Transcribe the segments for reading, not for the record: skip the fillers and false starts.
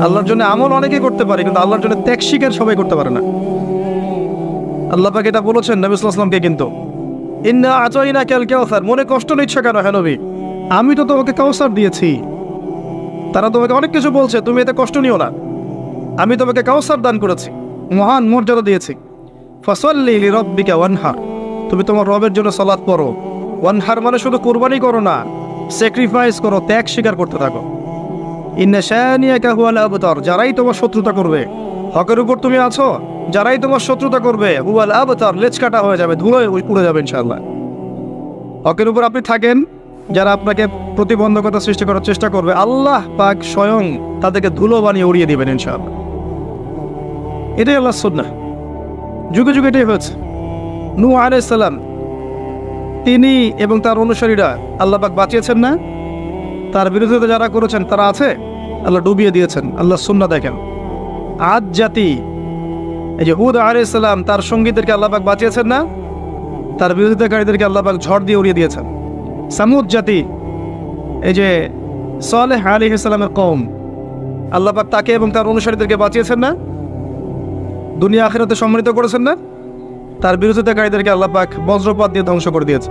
আল্লাহর জন্য আমল অনেকে করতে পারে, কিন্তু আল্লাহর জন্য ত্যাগ স্বীকার সবাই করতে পারে না। আল্লাহ পাক এটা বলেছেন নবী সাল্লাল্লাহু আলাইহি ওয়াসাল্লামকে, কিন্তু ইন্না আতাইনাকাল কাউসার, মনে কষ্ট নিচ্ছ কেন হে নবী, আমি তো তোমাকে কাউসার দিয়েছি। তারা তোমাকে অনেক কিছু বলছে, তুমি এতে কষ্ট নিও না, আমি তোমাকে কাউসার দান করেছি, মহান মর্যাদা দিয়েছি। ফাসাল্লি লিরাব্বিকা ওয়ানহার, তুমি তোমার রবের জন্য সালাত পড়ো। ওয়ানহার মানে শুধু কুরবানি করো না, স্যাক্রিফাইস করো, ত্যাগ স্বীকার করতে থাকো। ইন্না শানিয়াকা হুয়াল আবতার, যারাই তোমার শত্রুতা করবে, হকের উপর তুমি আছো, যারাই তোমার শত্রুতা করবে হুয়াল আবতার, লেজ কাটা হয়ে যাবে, ধুলোয় উড়ে যাবে ইনশাআল্লাহ। হকের উপর আপনি থাকেন, যারা আপনাকে প্রতিবন্ধকতা সৃষ্টি করার চেষ্টা করবে, আল্লাহ পাক স্বয়ং তাদেরকে ধুলো বানিয়ে উড়িয়ে দিবেন ইনশাআল্লাহ। এটাই আল্লাহর সুন্নাহ, যুগে যুগে এটাই হয়েছে। নূহ আলাইহিস সালাম, তিনি এবং তার অনুসারীরা আল্লাহ পাক বাঁচিয়েছেন না, তার বিরোধিতা যারা করেছেন তারা আছে, আল্লাহ ডুবিয়ে দিয়েছেন। আল্লাহ সুন্নাহ দেখেন। আদ জাতি, এই যে হুদ আলাইহিস সালাম, তার সঙ্গীদেরকে আল্লাহ পাক বাঁচিয়েছেন না, তার বিরোধিতাকারীদেরকে আল্লাহ পাক ঝড় দিয়ে উড়িয়ে দিয়েছেন। সামুদ জাতি, এই যে সালেহ আলাইহিস সালামের কওম, আল্লাহ পাক তাকে এবং তার অনুসারীদেরকে বাঁচিয়েছেন না, দুনিয়া আখিরাতে সম্মানিত করেছেন না, তার বিরোধিতাকারীদেরকে আল্লাহ পাক বজ্রপাত দিয়ে ধ্বংস করে দিয়েছে।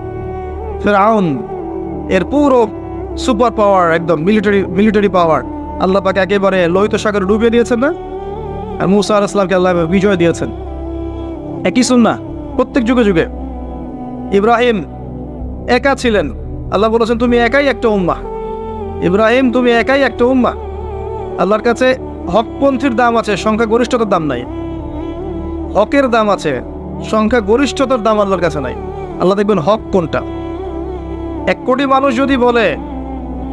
ফিরআউন, এর পুরো সুপার পাওয়ার, একদম মিলিটারি পাওয়ার, আল্লাহ পাক একেবারে লোহিত সাগরে ডুবিয়ে দিয়েছেন না, আর মূসা আলাইহিস সালামকে আল্লাহ বিজয় দিয়েছেন। একই সুন্নাহ প্রত্যেক যুগে যুগে। ইব্রাহিম একা ছিলেন, আল্লাহ বলেছেন তুমি একাই একটা উম্মাহ, ইব্রাহিম তুমি একাই একটা উম্মাহ। আল্লাহর কাছে হকপন্থীর দাম আছে, সংখ্যা গরিষ্ঠতার দাম নাই। হকের দাম আছে, সংখ্যা গরিষ্ঠতার দাম আল্লাহর কাছে নাই। আল্লাহ দেখবেন হক কোনটা। 1 কোটি মানুষ যদি বলে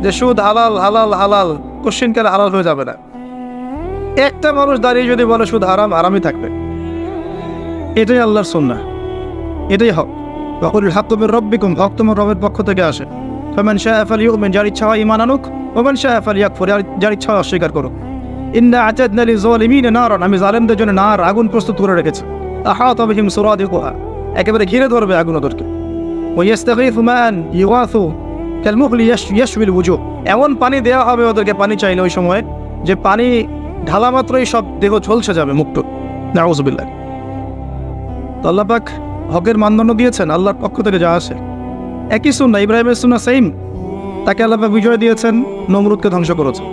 যে সুদ হালাল হালাল হালাল, কোশ্চিনকালে হালাল হয়ে যাবে না। একটা মানুষ দাঁড়িয়ে যদি বলে সুদ হারাম, হারামই থাকবে। এটাই আল্লাহর সুন্নাহ, এটাই হক। ওয়াকুল হাক্কু মির রাব্বিকুম, হক তোমার রবের পক্ষ থেকে আসে। ফামান শাআ ফালইউমিন, যার ইচ্ছা হয় ঈমান আনুক, ওয়া মান শাআ ফালইয়াকফুর, যার ইচ্ছা হয় অস্বীকার করুক। ইন্না আ'তাদনা লিয-যালিমিনা নারান, আমি জালেমদের জন্য নার, আগুন প্রস্তুত করে রেখেছি। আহাতা বিহিম সুরাদিকুহা, একেবারে ঘিরে ধরবে আগুন ওদেরকে। ওয়া ইস্তাগীথু মান ইউগাথু কালমুহলি ইয়াশবিল ওয়ুজুহ, এমন পানি দেওয়া হবে ওদেরকে, পানি চাইলে ওই সময়, যে পানি ঢালা মাত্রই সব দেহ ঝলসে যাবে, মুক্ত। নাউযুবিল্লাহ। তো আল্লাহ পাক হকের মানদণ্ড দিয়েছেন, আল্লাহর পক্ষ থেকে যা আসে। একই সুন্নাহ, ইব্রাহিমের সুন্নাহ সেম, তাকে আল্লাহ পাক বিজয় দিয়েছেন, নমরুদকে ধ্বংস করেছেন।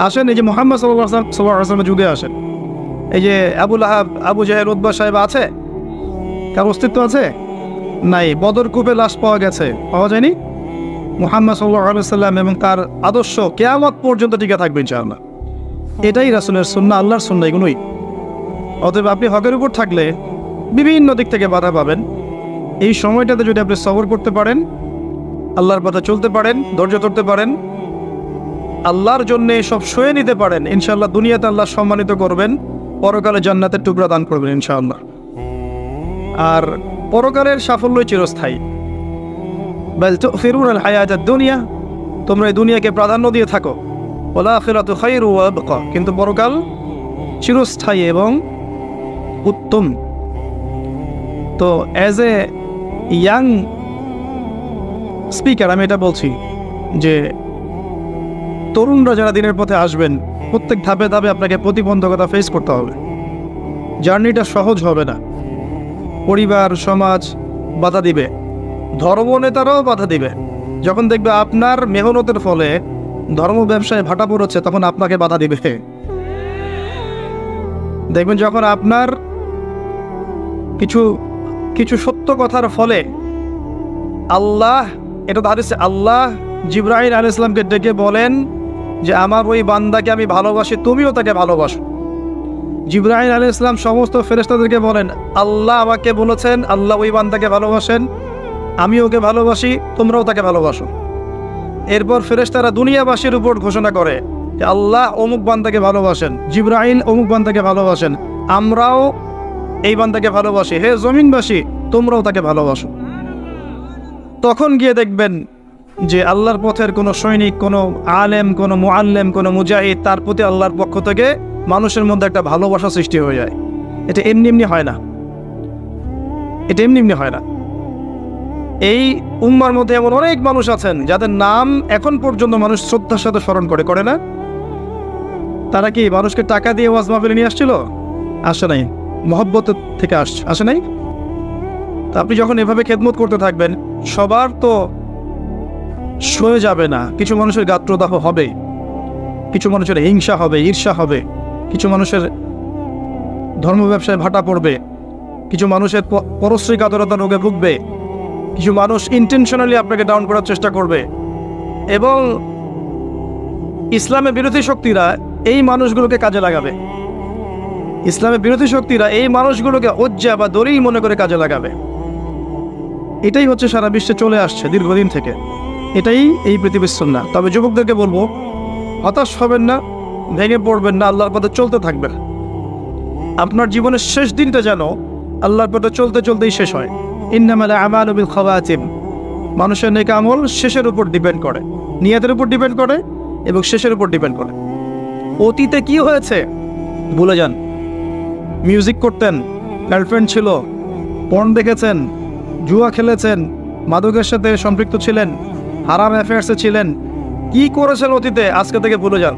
আসেন এই যে মুহাম্মদ সাল্লাল্লাহু আলাইহি ওয়াসাল্লামের যুগে আসেন, এই যে আবু লাহাব, আবু জাহেল, উতবা সাহেব আছে, কার অস্তিত্ব আছে? নাই। বদর কূপে লাশ পাওয়া গেছে, পাওয়া যায়নি। মুহাম্মদ সাল্লাল্লাহু আলাইহি ওয়াসাল্লাম এবং তার আদর্শ কিয়ামত পর্যন্ত টিকে থাকবে ইনশাআল্লাহ। এটাই রাসূলের সুন্নাহ, আল্লাহর সুন্নাহ, এগুলোই। অতএব আপনি হকের উপর থাকলে বিভিন্ন দিক থেকে বাধা পাবেন। এই সময়টাতে যদি আপনি সবর করতে পারেন, আল্লাহর পথে চলতে পারেন, ধৈর্য ধরতে পারেন, আল্লাহর জন্য সব সয়ে নিতে পারেন, ইনশাআল্লাহ দুনিয়াতে আল্লাহ সম্মানিত করবেন, পরকালে জান্নাতের টুকরা দান করবেন ইনশাআল্লাহ। আর পরকালের সাফল্যই চিরস্থায়ী। বাল তু'থিরুনাল হায়াতাদ দুনিয়া, তোমরা এই দুনিয়াকে প্রাধান্য দিয়ে থাকো। ওয়াল আখিরাতু খায়রু ওয়া আবকা, কিন্তু পরকাল চিরস্থায়ী এবং উত্তম। তো অ্যাজ এ ইয়াং স্পিকার আমি এটা বলছি যে তরুণরা যারা দিনের পথে আসবেন, প্রত্যেক ধাপে ধাপে আপনাকে প্রতিবন্ধকতা ফেস করতে হবে। জার্নিটা সহজ হবে না। পরিবার, সমাজ বাধা দিবে, ধর্মনেতারাও বাধা দিবে। যখন দেখবে আপনার মেহনতের ফলে ধর্ম ব্যবসায় ভাটা পড়েছে, তখন আপনাকে বাধা দিবে। দেখবেন যখন আপনার কিছু কিছু সত্য কথার ফলে আল্লাহ, এটা তো হাদিসে, আল্লাহ জিবরাইল আলাইহিস সালামকে ডেকে বলেন যে আমার ওই বান্দাকে আমি ভালোবাসি, তুমিও তাকে ভালোবাসো। জিবরাইল আলাইহিস সালাম সমস্ত ফেরেশতাদেরকে বলেন আল্লাহ আমাকে বলেছেন আল্লাহ ওই বান্দাকে ভালোবাসেন, আমি ওকে ভালোবাসি, তোমরাও তাকে ভালোবাসো। এরপর ফেরেশতারা দুনিয়াবাসীর উপর ঘোষণা করে যে আল্লাহ অমুক বান্দাকে ভালোবাসেন, জিবরাইল অমুক বান্দাকে ভালোবাসেন, আমরাও এই বান্দাকে ভালোবাসি, হে জমিনবাসী তোমরাও তাকে ভালোবাসো। তখন গিয়ে দেখবেন যে আল্লাহর পথের কোনো সৈনিক, কোনো আলেম, কোনো মুআল্লিম, কোনো মুজাহিদ, তার প্রতি আল্লাহর পক্ষ থেকে মানুষের মধ্যে একটা ভালোবাসা সৃষ্টি হয়ে যায়। এটা এমনি এমনি হয় না, এটা এমনি এমনি হয় না। এই উম্মার মধ্যে এমন অনেক মানুষ আছেন যাদের নাম এখন পর্যন্ত মানুষ শ্রদ্ধার সাথে স্মরণ করে, করে না? তারা কি মানুষকে টাকা দিয়ে ওয়াজ মাহফিলে নিয়ে আসছিল? আসে নাই। মহব্বত থেকে আসে নাই। তা আপনি যখন এভাবে খেদমত করতে থাকবেন, সবার তো সয়ে যাবে না। কিছু মানুষের গাত্রদাহ হবে, কিছু মানুষের হিংসা হবে, ঈর্ষা হবে, কিছু মানুষের ধর্ম ব্যবসায় ভাটা পড়বে, কিছু মানুষের পরশ্রী কাতরতা রোগে ভুগবে, কিছু মানুষ ইন্টেনশনালি আপনাকে ডাউন করার চেষ্টা করবে। এবং ইসলামের বিরোধী শক্তিরা এই মানুষগুলোকে কাজে লাগাবে। ইসলামের বিরোধী শক্তিরা এই মানুষগুলোকে হজ্জা বা দড়ি মনে করে কাজে লাগাবে। এটাই হচ্ছে সারা বিশ্বে চলে আসছে দীর্ঘদিন থেকে। এটাই এই পৃথিবীর সুন্নাহ। তবে যুবকদেরকে বলবো, হতাশ হবেন না, ভেঙে পড়বেন না, আল্লাহর পথে চলতে থাকবেন। আপনার জীবনের শেষ দিনটা যেন আল্লাহর পথে চলতে চলতেই শেষ হয়। ইন্নামাল আমালু বিল খাওয়াতিম। মানুষের নেক আমল শেষের উপর ডিপেন্ড করে, নিয়তের উপর ডিপেন্ড করে এবং শেষের উপর ডিপেন্ড করে। অতীতে কি হয়েছে ভুলে যান। মিউজিক করতেন, গার্লফ্রেন্ড ছিল, পর্ন দেখেছেন, জুয়া খেলেছেন, মাদকের সাথে সম্পৃক্ত ছিলেন, হারাম অ্যাফেয়ার্সে ছিলেন, কি করেছেন অতীতে, আজকে থেকে ভুলে যান।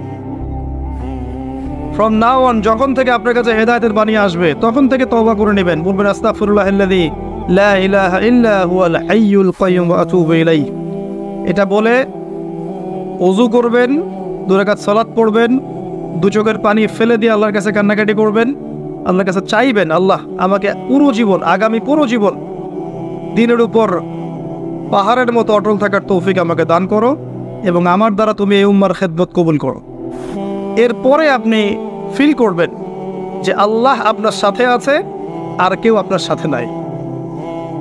ফ্রম নাও অন, যখন থেকে আপনার কাছে হেদায়েতের বাণী আসবে তখন থেকে তওবা করে নেবেন। বলবেন আস্তাগফিরুল্লাহাল্লাযী লা ইলাহা ইল্লা হুয়াল হাইয়ুল কাইয়্যুম ওয়া আতুবু ইলাইহি। এটা বলে ওযু করবেন, 2 রাকাত সালাত পড়বেন, 2 চোখের পানি ফেলে দিয়ে আল্লাহর কাছে কান্নাকাটি করবেন, আল্লাহর কাছে চাইবেন, আল্লাহ আমাকে পুরো জীবন, আগামী পুরো জীবন দিনের উপর পাহাড়ের মতো অটল থাকার তৌফিক আমাকে দান করো এবং আমার দ্বারা তুমি এই উম্মার খেদমত কবুল করো। এরপরে আপনি ফিল করবেন যে আল্লাহ আপনার সাথে আছে আর কেউ আপনার সাথে নাই।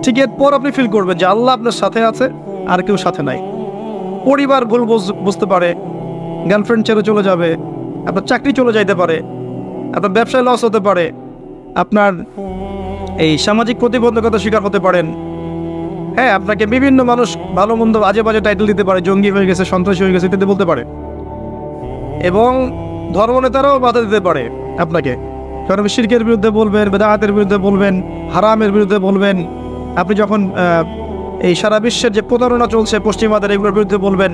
ঠিক এরপর আপনি ফিল করবেন যে আল্লাহ আপনার সাথে আছে আর কেউ সাথে নাই। পরিবার ভুল বুঝতে পারে, গার্লফ্রেন্ড ছেড়ে চলে যাবে, আপনার চাকরি চলে যাইতে পারে, আপনার ব্যবসায় লস হতে পারে, আপনার এই সামাজিক প্রতিবন্ধকতার শিকার হতে পারেন। হ্যাঁ, আপনাকে বিভিন্ন মানুষ ভালো মন্দ বাজে বাজে টাইটেল দিতে পারে, জঙ্গি হয়ে গেছে, সন্ত্রাসী হয়ে গেছে ইত্যাদি বলতে পারে। এবং ধর্মনেতারাও বাধা দিতে পারে আপনাকে, কারণ শিরকের বিরুদ্ধে বলবেন, বেদাতের বিরুদ্ধে বলবেন, হারামের বিরুদ্ধে বলবেন। আপনি যখন এই সারা বিশ্বের যে প্রতারণা চলছে পশ্চিমাদের, এগুলোর বিরুদ্ধে বলবেন,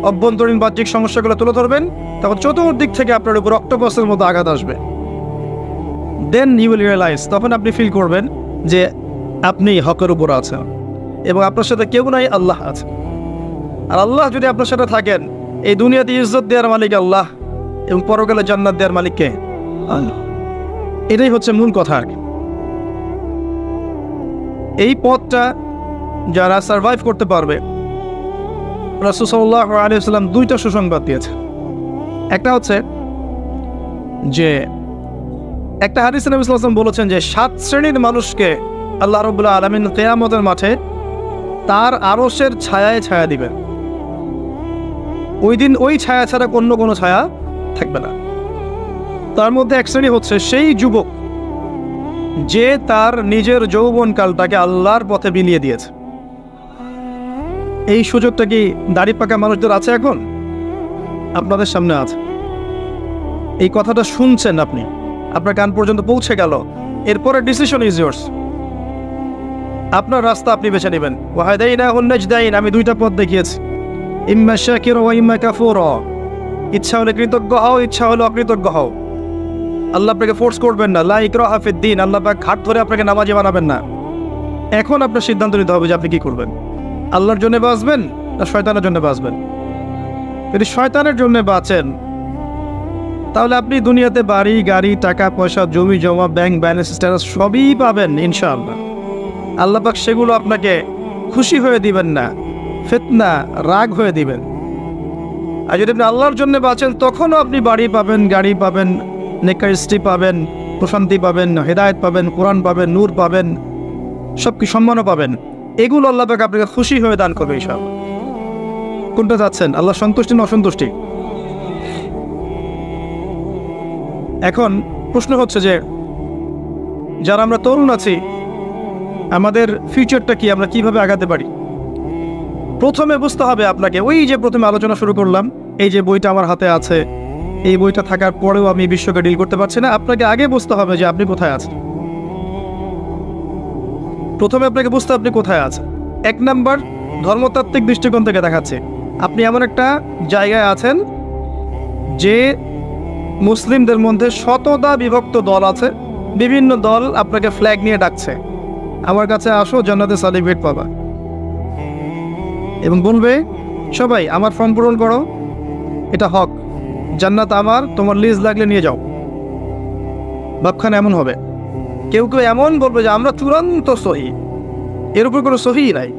অভ্যন্তরীণ বাহ্যিক সমস্যাগুলো তুলে ধরবেন, তখন চতুর্দিক থেকে আপনার উপর অক্টোপাসের মতো আঘাত আসবে। দেন ইউ উইল রিয়েলাইজ, তখন আপনি ফিল করবেন যে আপনি হকের উপর আছেন এবং আপনার সাথে কেউ নাই, আল্লাহ আছে। আর আল্লাহ যদি আপনার সাথে থাকেন, এই দুনিয়াতে ইজ্জত দেওয়ার মালিক আল্লাহ এবং পরকালে জান্নাত দেওয়ার মালিক কে? আল্লাহ। এটাই হচ্ছে মূল কথা। এই পথটা যারা সারভাইভ করতে পারবে, রাসূল সাল্লাল্লাহু আলাইহি ওয়াসাল্লাম 2টা সুসংবাদ দিয়েছে। একটা হচ্ছে যে একটা হাদিসে নবী সাল্লাল্লাহু আলাইহি ওয়াসাল্লাম বলেছেন যে 7 শ্রেণীর মানুষকে আল্লাহ রাব্বুল আলামিন কিয়ামতের মাঠে তার আরশের ছায়ায় ছায়া দিবেন। ওই দিন ওই ছায়া ছাড়া অন্য কোনো ছায়া থাকবে না। তার মধ্যে এক শ্রেণী হচ্ছে সেই যুবক যে তার নিজের যৌবনকালটাকে আল্লাহর পথে বিলিয়ে দিয়েছে। এই সুযোগটা কি দাড়ি পাকা মানুষদের আছে? এখন আপনাদের সামনে আছে। এই কথাটা শুনছেন আপনি, আপনার কান পর্যন্ত পৌঁছে গেল। এরপরে ডিসিশন ইজ ইয়োর্স। আপনার রাস্তা আপনি বেছে নেবেন। ওয়াহাদাইনাহুন নাজদাইন, আমি 2টা পথ দেখিয়েছি, ইম্মা শাকিরা ওয়া ইম্মা কাফুরা। ইচ্ছা হলে কৃতজ্ঞ হও, ইচ্ছা হলে অকৃতজ্ঞ হও। আল্লাহ আপনাকে ফোর্স করবেন না, লা ইকরাহা ফিদ্দিন। আল্লাহ পাক হাত ধরে আপনাকে নামাজি বানাবেন না। এখন আপনার সিদ্ধান্ত নিতে হবে যে আপনি কি করবেন। আল্লাহর জন্য বাঁচবেন না শয়তানের জন্য বাঁচবেন? যদি শয়তানের জন্য বাঁচেন, তাহলে আপনি দুনিয়াতে বাড়ি গাড়ি, টাকা পয়সা, জমি জমা, ব্যাংক ব্যালেন্স, স্ট্যাটাস সবই পাবেন ইনশাআল্লাহ। আল্লাহ পাক সেগুলো আপনাকে খুশি হয়ে দিবেন না, ফিতনা, রাগ হয়ে দিবেন। আর যদি আপনি আল্লাহর জন্য বাঁচেন, তখনও আপনি বাড়ি পাবেন, গাড়ি পাবেন, নেকের স্ত্রী পাবেন, প্রশান্তি পাবেন, হেদায়েত পাবেন, কোরআন পাবেন, নূর পাবেন, সব কি সম্মানও পাবেন। এগুলো আল্লাহ পাক আপনাকে খুশি হয়ে দান করবে ইনশাআল্লাহ। কোনটা যাচ্ছেন, আল্লাহ সন্তুষ্টি না অসন্তুষ্টি? এখন প্রশ্ন হচ্ছে যে যারা আমরা তরুণ আছি, আমাদের ফিউচারটা কি, আমরা কিভাবে আগাতে পারি? প্রথমে বুঝতে হবে আপনাকে, ওই যে প্রথমে আলোচনা শুরু করলাম, এই যে বইটা আমার হাতে আছে, এই বইটা থাকার পরেও আমি বিশ্বকে ডিল করতে পারছি না। আপনাকে আগে বুঝতে হবে যে আপনি কোথায় আছেন। প্রথমে আপনাকে বুঝতে আপনি কোথায় আছেন। 1 নাম্বার, ধর্মতাত্ত্বিক দৃষ্টিকোণ থেকে দেখাচ্ছে আপনি এমন একটা জায়গায় আছেন যে মুসলিমদের মধ্যে শতদা বিভক্ত দল আছে, বিভিন্ন দল আপনাকে ফ্ল্যাগ নিয়ে ডাকছে, আমার কাছে আসো, জান্নাতে সার্টিফিকেট পাবা, এবং বলবে সবাই আমার ফর্ম পূরণ করো, এটা হক, জান্নাত আমার, তোমার লিজ লাগলে নিয়ে যাও। ভাবখানে এমন হবে। কেউ কেউ এমন বলবে যে আমরা চূড়ান্ত সহি, এর উপর কোনো সহি নাই।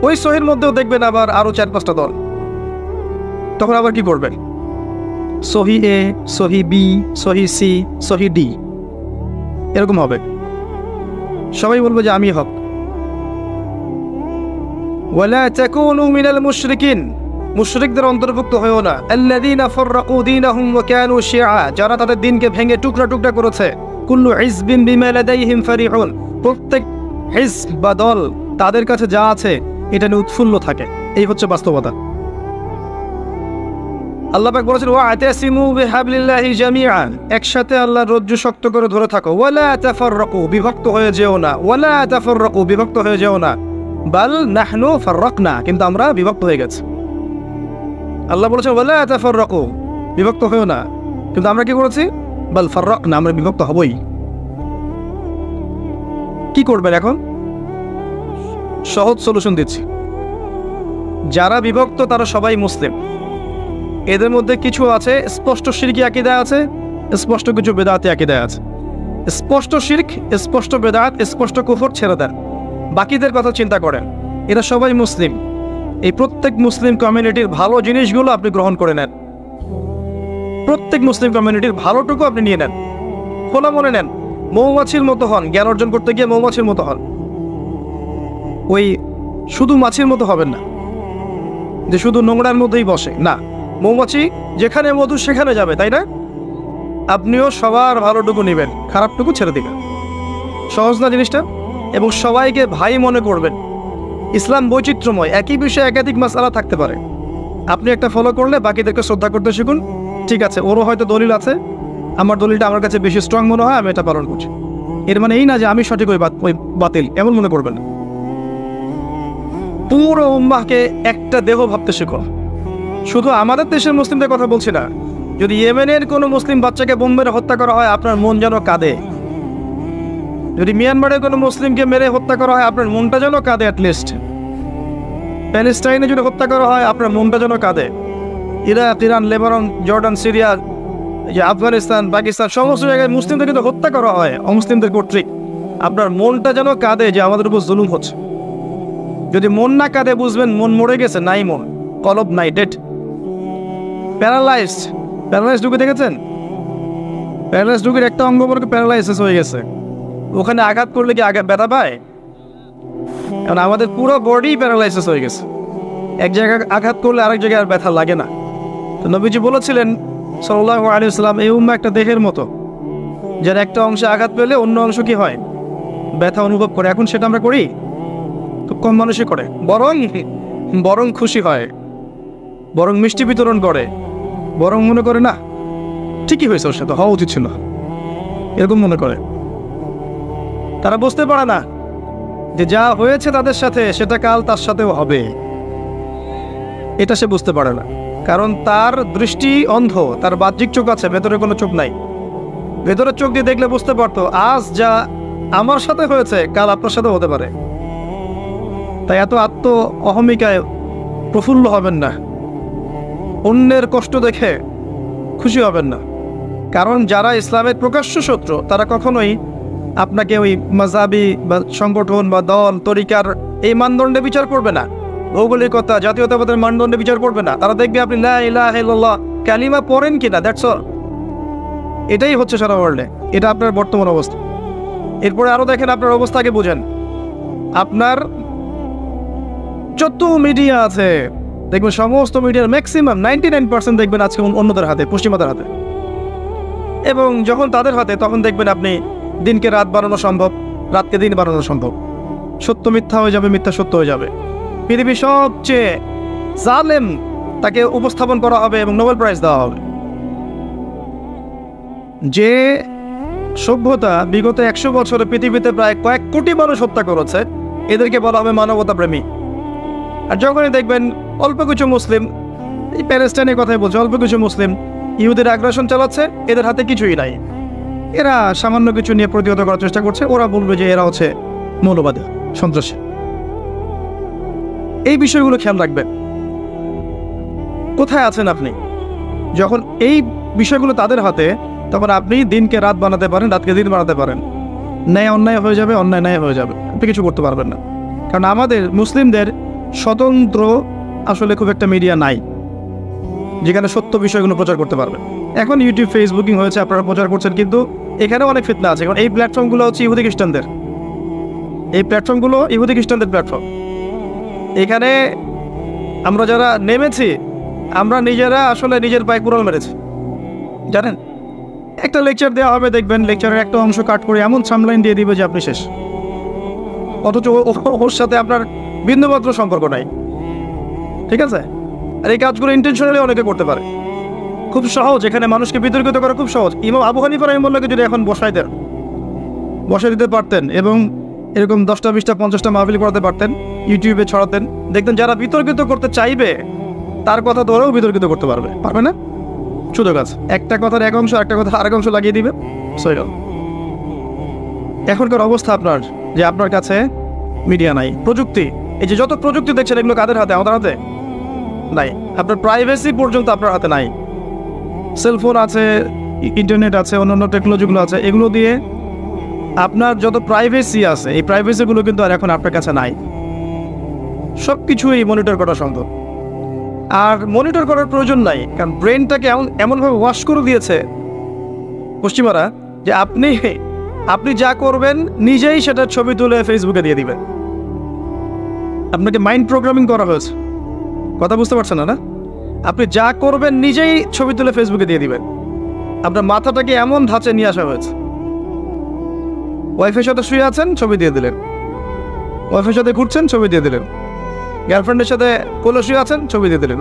ওই সহির মধ্যেও দেখবেন আবার আরো 4-5টা দল। তখন আবার কি করবেন? সহি এ, সহি বি, সহি সি, সহি ডি, এরকম হবে। সবাই বলবে যে আমি হক। ওয়ালা তাকুনু মিনাল মুশরিকিন, মুশরিকদের অন্তর্ভুক্ত হয়েও না। আল্লাযীনা ফাররাকু দীনাহুম ওয়া কানু শিয়া, যারা তাদের দ্বীনকে ভেঙে টুকরা টুকরা করেছে। কুল্লু হিজবিন বিমা লাদাইহিম ফারিহুন, প্রত্যেক হিজব বা দল তাদের কাছে যা আছে এটা নিয়ে উৎফুল্ল থাকে। এই হচ্ছে বাস্তবতা। আল্লাহ পাক বলেছেন ওয়া'তাসিমু বিহাবলিল্লাহি জামিআন, একসাথে আল্লাহর রজ্জু শক্ত করে ধরে থাকো। ওয়ালা তাফাররাকু, বিভক্ত হয়ে যেও না। ওয়ালা তাফাররাকু, বিভক্ত হয়ে যেও না। বাল নাহনু ফাররাকনা, কিন্তু আমরা বিভক্ত হয়ে গেছি। আল্লাহ বলেছেন ওয়ালা তাফাররাকু, বিভক্ত হয়েও না, কিন্তু আমরা কি করেছি? বাল ফাররাকনা, আমরা বিভক্ত হবই। কি করবেন এখন? সহজ সলিউশন দিচ্ছি। যারা বিভক্ত তারা সবাই মুসলিম। এদের মধ্যে কিছু আছে স্পষ্ট শিরকি আকীদা আছে, স্পষ্ট কিছু বেদাতি আকীদা আছে। স্পষ্ট শিরক, স্পষ্ট বেদাত, স্পষ্ট কুফর ছেড়ে দেন, বাকিদের কথা চিন্তা করেন। এরা সবাই মুসলিম। এই প্রত্যেক মুসলিম কমিউনিটির ভালো জিনিসগুলো আপনি গ্রহণ করে নেন। প্রত্যেক মুসলিম কমিউনিটির ভালোটুকু আপনি নিয়ে নেন, খোলা মনে নেন। মৌমাছির মতো হন, জ্ঞান অর্জন করতে গিয়ে মৌমাছির মতো হন। ওই শুধু মাছির মতো হবেন না যে শুধু নোংরার মধ্যেই বসে, না। মৌমাছি যেখানে মধু সেখানে যাবে, তাই না? আপনিও সবার ভালোটুকু নেবেন, খারাপটুকু ছেড়ে দিবেন। সহজ না জিনিসটা? এবং সবাইকে ভাই মনে করবেন। ইসলাম বৈচিত্র্যময়, একই বিষয়ে একাধিক মাসআলা থাকতে পারে। আপনি একটা ফলো করলে বাকিদেরকে শ্রদ্ধা করতে শিখুন। ঠিক আছে, ওরও হয়তো দলিল আছে, আমার দলিলটা আমার কাছে বেশি স্ট্রং মনে হয়, আমি এটা পালন করছি। এর মানে এই না যে আমি সঠিক, ওই বাতিল, এমন মনে করবেন না। পুরো উম্মাহকে একটা দেহ ভাবতে শেখো। শুধু আমাদের দেশের মুসলিমদের কথা বলছি না, যদি ইয়েমেনের কোনো মুসলিম বাচ্চাকে বোম মেরে হত্যা করা হয় আপনার মন যেন কাঁদে। যদি মিয়ানমারের কোনো মুসলিমকে মেরে হত্যা করা হয় আপনার মনটা যেন কাঁদে। অ্যাটলিস্ট প্যালেস্টাইনে যদি হত্যা করা হয় আপনার মনটা যেন কাঁদে। Iraq, Iran, Lebanon, Jordan, Syria, যে আফগানিস্তান, পাকিস্তান, সমস্ত জায়গায় মুসলিমদের কিন্তু হত্যা করা হয় অমুসলিমদের কর্তৃক। আপনার মনটা যেন কাঁদে যে আমাদের উপর জুলুম হচ্ছে। যদি মন না কাঁদে বুঝবেন মন মরে গেছে, নাই মন, কলব নাই, ডেড, প্যারালাইজড। প্যারালাইজড রোগী দেখেছেন? প্যারালাইজড রোগীর একটা অঙ্গ বড় প্যারালাইসিস হয়ে গেছে, ওখানে আঘাত করলে কি ব্যথা পায়? কারণ আমাদের পুরো বডি প্যারালাইসিস হয়ে গেছে, এক জায়গায় আঘাত করলে আরেক জায়গায় আর ব্যথা লাগে না। তো নবীজি বলেছিলেন সাল্লাল্লাহু আলাইহি ওয়াসাল্লাম, এই উম্মাহ একটা দেহের মতো, যার একটা অংশে আঘাত পেলে অন্য অংশ কি হয়? ব্যথা অনুভব করে। এখন সেটা আমরা করি? খুব কম মানুষই করে। বরং খুশি হয়, বরং মিষ্টি বিতরণ করে, বরং মনে করে না ঠিকই হয়েছে, ওর সাথে হওয়া উচিত ছিল, এরকম মনে করে। তারা বুঝতে পারে না যে যা হয়েছে তাদের সাথে সেটা কাল তার সাথেও হবে। এটা সে বুঝতে পারে না, কারণ তার দৃষ্টি অন্ধ, তার বাহ্যিক চোখ আছে, ভেতরে কোনো চোখ নাই। ভেতরের চোখ দিয়ে দেখলে বুঝতে পারতো আজ যা আমার সাথে হয়েছে কাল আপনার সাথে হতে পারে। তাই এত আত্ম অহমিকায় প্রফুল্ল হবেন না, অন্যের কষ্ট দেখে খুশি হবেন না। কারণ যারা ইসলামের প্রকাশ্য শত্রু তারা কখনোই আপনাকে ওই মাযহাবি বা সংগঠন বা দল তরিকার এই মানদণ্ডে বিচার করবে না, ভৌগোলিকতা জাতীয়তাবাদের মানদণ্ডে বিচার করবে না। তারা দেখবে আপনি লা ইলাহা ইল্লাল্লাহ কালিমা পড়েন কিনা, দ্যাটস অল। এটাই হচ্ছে সারা ওয়ার্ল্ডে, এটা আপনার বর্তমান অবস্থা। এরপরে আরো দেখেন, আপনার অবস্থাকে বুঝেন। আপনার যত মিডিয়া আছে দেখবেন, সমস্ত মিডিয়ার ম্যাক্সিমাম 99% দেখবেন আজকে অন্যদের হাতে, পশ্চিমাদের হাতে। এবং যখন তাদের হাতে তখন দেখবেন আপনি দিনকে রাত বানানো সম্ভব, রাতকে দিন বানানো সম্ভব, সত্য মিথ্যা হয়ে যাবে, মিথ্যা সত্য হয়ে যাবে। পৃথিবীর সবচেয়ে জালেম তাকে উপস্থাপন করা হবে এবং নোবেল প্রাইজ দেওয়া হবে। যে সভ্যতা বিগত 100 বছরে পৃথিবীতে প্রায় কয়েক কোটি মানুষ হত্যা করেছে, এদেরকে বলা হবে মানবতা প্রেমী। আর যখনই দেখবেন অল্প কিছু মুসলিম, এই প্যালেস্টাইনের কথাই বলছে, অল্প কিছু মুসলিম ইহুদের আগ্রাসন চালাচ্ছে, এদের হাতে কিছুই নাই, এরা সামান্য কিছু নিয়ে প্রতিহত করার চেষ্টা করছে, ওরা বলবে যে এরা হচ্ছে মৌলবাদী, সন্ত্রাসী। এই বিষয়গুলো খেয়াল রাখবেন। কোথায় আছেন আপনি? যখন এই বিষয়গুলো তাদের হাতে, তখন আপনি দিনকে রাত বানাতে পারেন, রাতকে দিন বানাতে পারেন। ন্যায় অন্যায় হয়ে যাবে, অন্যায় ন্যায় হয়ে যাবে, আপনি কিছু করতে পারবেন না। কারণ আমাদের মুসলিমদের স্বতন্ত্র আসলে খুব একটা মিডিয়া নাই যেখানে সত্য বিষয়গুলো প্রচার করতে পারবে। এখন ইউটিউব, ফেসবুকিং হয়েছে, আপনারা প্রচার করছেন, কিন্তু এখানেও অনেক ফিতনা আছে। কারণ এই প্ল্যাটফর্মগুলো হচ্ছে ইহুদি খ্রিস্টানদের, এই প্ল্যাটফর্মগুলো ইহুদি খ্রিস্টানদের প্ল্যাটফর্ম। এখানে আমরা যারা নেমেছি, আমরা নিজেরা আসলে নিজের পায়ে কুড়াল মেরেছি, জানেন। একটা লেকচার দেওয়া হবে, দেখবেন লেকচারের একটা অংশ কাট করে এমন সামলাইন দিয়ে দিবে যে আপনি শেষ, অথচ ওর সাথে আপনার বিন্দুমাত্র সম্পর্ক নাই, ঠিক আছে। আর এই কাজগুলো ইন্টেনশনালি অনেকে করতে পারে, খুব সহজ। এখানে মানুষকে বিতর্কিত করা খুব সহজ। ইমাম আবু হানিফা রাহিমাহুল্লাহকে যদি এখন বসাই দিতে পারতেন এবং এরকম 10টা 20টা 50টা মাহফিল করাতে পারতেন, ইউটিউবে ছড়াতেন, দেখতেন যারা বিতর্কিত করতে চাইবে তার কথা ধরেও বিতর্কিত করতে পারবে না। সুযোগ আছে, একটা কথার এক অংশ একটা কথা আরেক অংশ লাগিয়ে দিবে, সৈল। এখনকার অবস্থা আপনার যে আপনার কাছে মিডিয়া নাই, প্রযুক্তি, এই যে যত প্রযুক্তি দেখছেন এগুলো কাদের হাতে? আমাদের হাতে নাই। আপনার প্রাইভেসি পর্যন্ত আপনার হাতে নাই। সেলফোন আছে, ইন্টারনেট আছে, অন্যান্য টেকনোলজিগুলো আছে, এগুলো দিয়ে আপনার যত প্রাইভেসি আছে, এই প্রাইভেসিগুলো কিন্তু আর এখন আপনার কাছে নাই। সব কিছুই মনিটর করা সম্ভব। আর মনিটর করার প্রয়োজন নাই, কারণ ব্রেনটাকে এমনভাবে ওয়াশ করে দিয়েছে পশ্চিমারা যে আপনি যা করবেন নিজেই সেটা ছবি তুলে ফেসবুকে দিয়ে দিবেন। আপনাকে মাইন্ড প্রোগ্রামিং করা হয়েছে, কথা বুঝতে পারছেন না? আপনি যা করবেন নিজেই ছবি তুলে ফেসবুকে দিয়ে দিবেন। আপনার মাথাটাকে এমন ধাঁচে নিয়ে আসা হয়েছে। ওয়াইফের সাথে শুয়ে আছেন, ছবি দিয়ে দিলেন। ওয়াইফের সাথে ঘুরছেন, ছবি দিয়ে দিলেন। গার্লফ্রেন্ডের সাথে কোলে শুয়ে আছেন, ছবি দিয়ে দিলেন।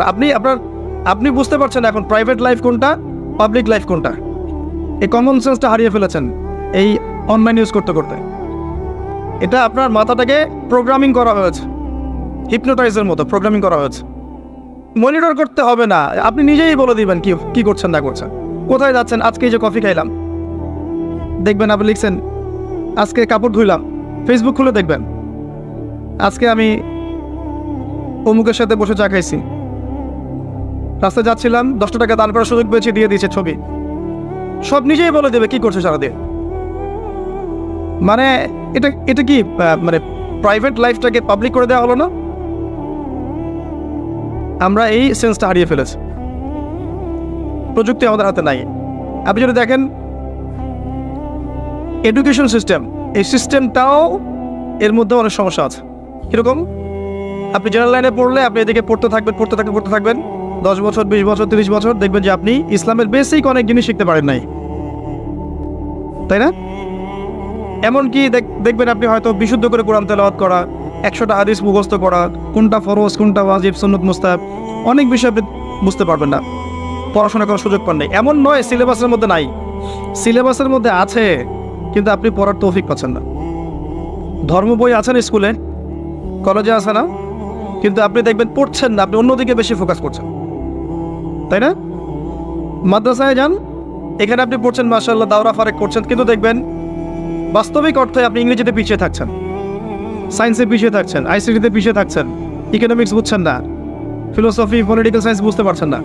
আপনি বুঝতে পারছেন এখন প্রাইভেট লাইফ কোনটা, পাবলিক লাইফ কোনটা। এই কমন সেন্সটা হারিয়ে ফেলেছেন এই অনলাইন ইউজ করতে করতে। এটা আপনার মাথাটাকে প্রোগ্রামিং করা হয়েছে, হিপনোটাইজের মতো প্রোগ্রামিং করা হয়েছে। মনিটর করতে হবে না, আপনি নিজেই বলে দিবেন কি করছেন না করছেন, কোথায় যাচ্ছেন। আজকে এই যে কফি খাইলাম, দেখবেন আপনি লিখছেন আজকে কাপড় ধুইলাম, ফেসবুক খুলে দেখবেন আজকে আমি অমুকের সাথে বসে চা খাইছি, রাস্তায় যাচ্ছিলাম 10 টাকা দান করার সুযোগ পেয়েছি, দিয়ে দিয়েছে ছবি। সব নিজেই বলে দেবে কি করছে সারাদিন। মানে এটা কি মানে প্রাইভেট লাইফটাকে পাবলিক করে দেওয়া হলো না? আমরা এই সেন্সটা হারিয়ে ফেলেছি। প্রযুক্তি আমাদের হাতে নাই। আপনি যদি দেখেন এডুকেশন সিস্টেম, এই সিস্টেমটাও এর মধ্যে অনেক সমস্যা আছে। কীরকম? আপনি জেনারেল লাইনে পড়লে আপনি এদিকে পড়তে থাকবেন 10 বছর 20 বছর 30 বছর, দেখবেন যে আপনি ইসলামের বেসিক অনেক জিনিস শিখতে পারেন নাই, তাই না? এমনকি দেখবেন আপনি হয়তো বিশুদ্ধ করে কোরআন তেলাওয়াত করা, 100টা হাদিস মুখস্থ করা, কোনটা ফরজ কোনটা ওয়াজিব সুন্নত মুস্তাহাব, অনেক বিষয় আপনি বুঝতে পারবেন না, পড়াশোনা করার সুযোগ পান নাই। এমন নয় সিলেবাসের মধ্যে নাই, সিলেবাসের মধ্যে আছে, কিন্তু আপনি পড়ার তৌফিক পাচ্ছেন না। ধর্ম বই আছেন স্কুলে কলেজে আছে না, কিন্তু আপনি দেখবেন পড়ছেন না, আপনি অন্যদিকে বেশি ফোকাস করছেন, তাই না? মাদ্রাসায় যান, এখানে আপনি পড়ছেন মাশাআল্লাহ, দাওরা ফারেক করছেন, কিন্তু দেখবেন বাস্তবিক অর্থে আপনি ইংরেজিতে পিছিয়ে থাকছেন, সায়েন্সে পিছিয়ে থাকছেন, আইসিটিতে পিছিয়ে থাকছেন, ইকোনমিক্স বুঝছেন না, ফিলোসফি পলিটিক্যাল সায়েন্স বুঝতে পারছেন না।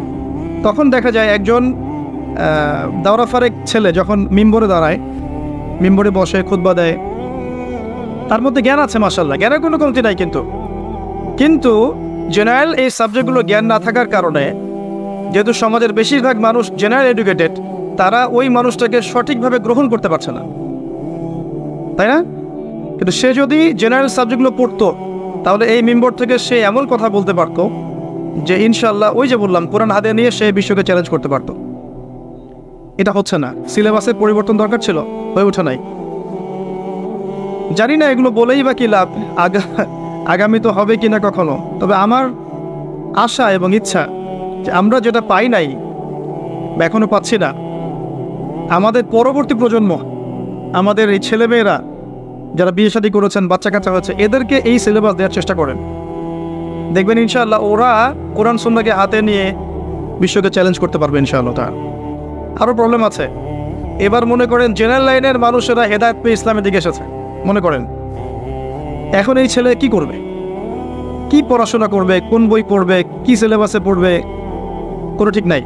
তখন দেখা যায় একজন দাওরা ফারেক ছেলে যখন মিম্বরে দাঁড়ায়, মিম্বরে বসে খুতবা দেয়, তার মধ্যে জ্ঞান আছে মাশাআল্লাহ, জ্ঞানের কোনো কমতি নাই, কিন্তু জেনারেল এই সাবজেক্টগুলো জ্ঞান না থাকার কারণে, যেহেতু সমাজের বেশিরভাগ মানুষ জেনারেল এডুকেটেড, তারা ওই মানুষটাকে সঠিকভাবে গ্রহণ করতে পারছে না, তাই না? কিন্তু সে যদি জেনারেল সাবজেক্টগুলো পড়তো, তাহলে এই মিম্বর থেকে সে এমন কথা বলতে পারতো যে ইনশাআল্লাহ ওই যে বললাম কোরআন হাতে নিয়ে সে বিশ্বকে চ্যালেঞ্জ করতে পারতো। এটা হচ্ছে না, সিলেবাসের পরিবর্তন দরকার ছিল, হয়ে ওঠে নাই। জানি না এগুলো বলেই বা কি লাভ, আগামী তো হবে কিনা কখনো। তবে আমার আশা এবং ইচ্ছা যে আমরা যেটা পাই নাই বা এখনো পাচ্ছি না, আমাদের পরবর্তী প্রজন্ম, আমাদের এই ছেলেমেয়েরা যারা বিয়ে শাদী করেছেন, বাচ্চা কাচ্চা হচ্ছে, এদেরকে এই সিলেবাস দেওয়ার চেষ্টা করেন। দেখবেন ইনশাআল্লাহ ওরা কোরআন সুন্নাহকে হাতে নিয়ে বিশ্বকে চ্যালেঞ্জ করতে পারবে ইনশাআল্লাহ। আরও প্রবলেম আছে। এবার মনে করেন জেনারেল লাইনের মানুষেরা হেদায়েত পেয়ে ইসলামের দিকে এসেছে, মনে করেন এখন এই ছেলে কি করবে, কি পড়াশোনা করবে, কোন বই পড়বে, কি সিলেবাসে পড়বে, কোনো ঠিক নাই।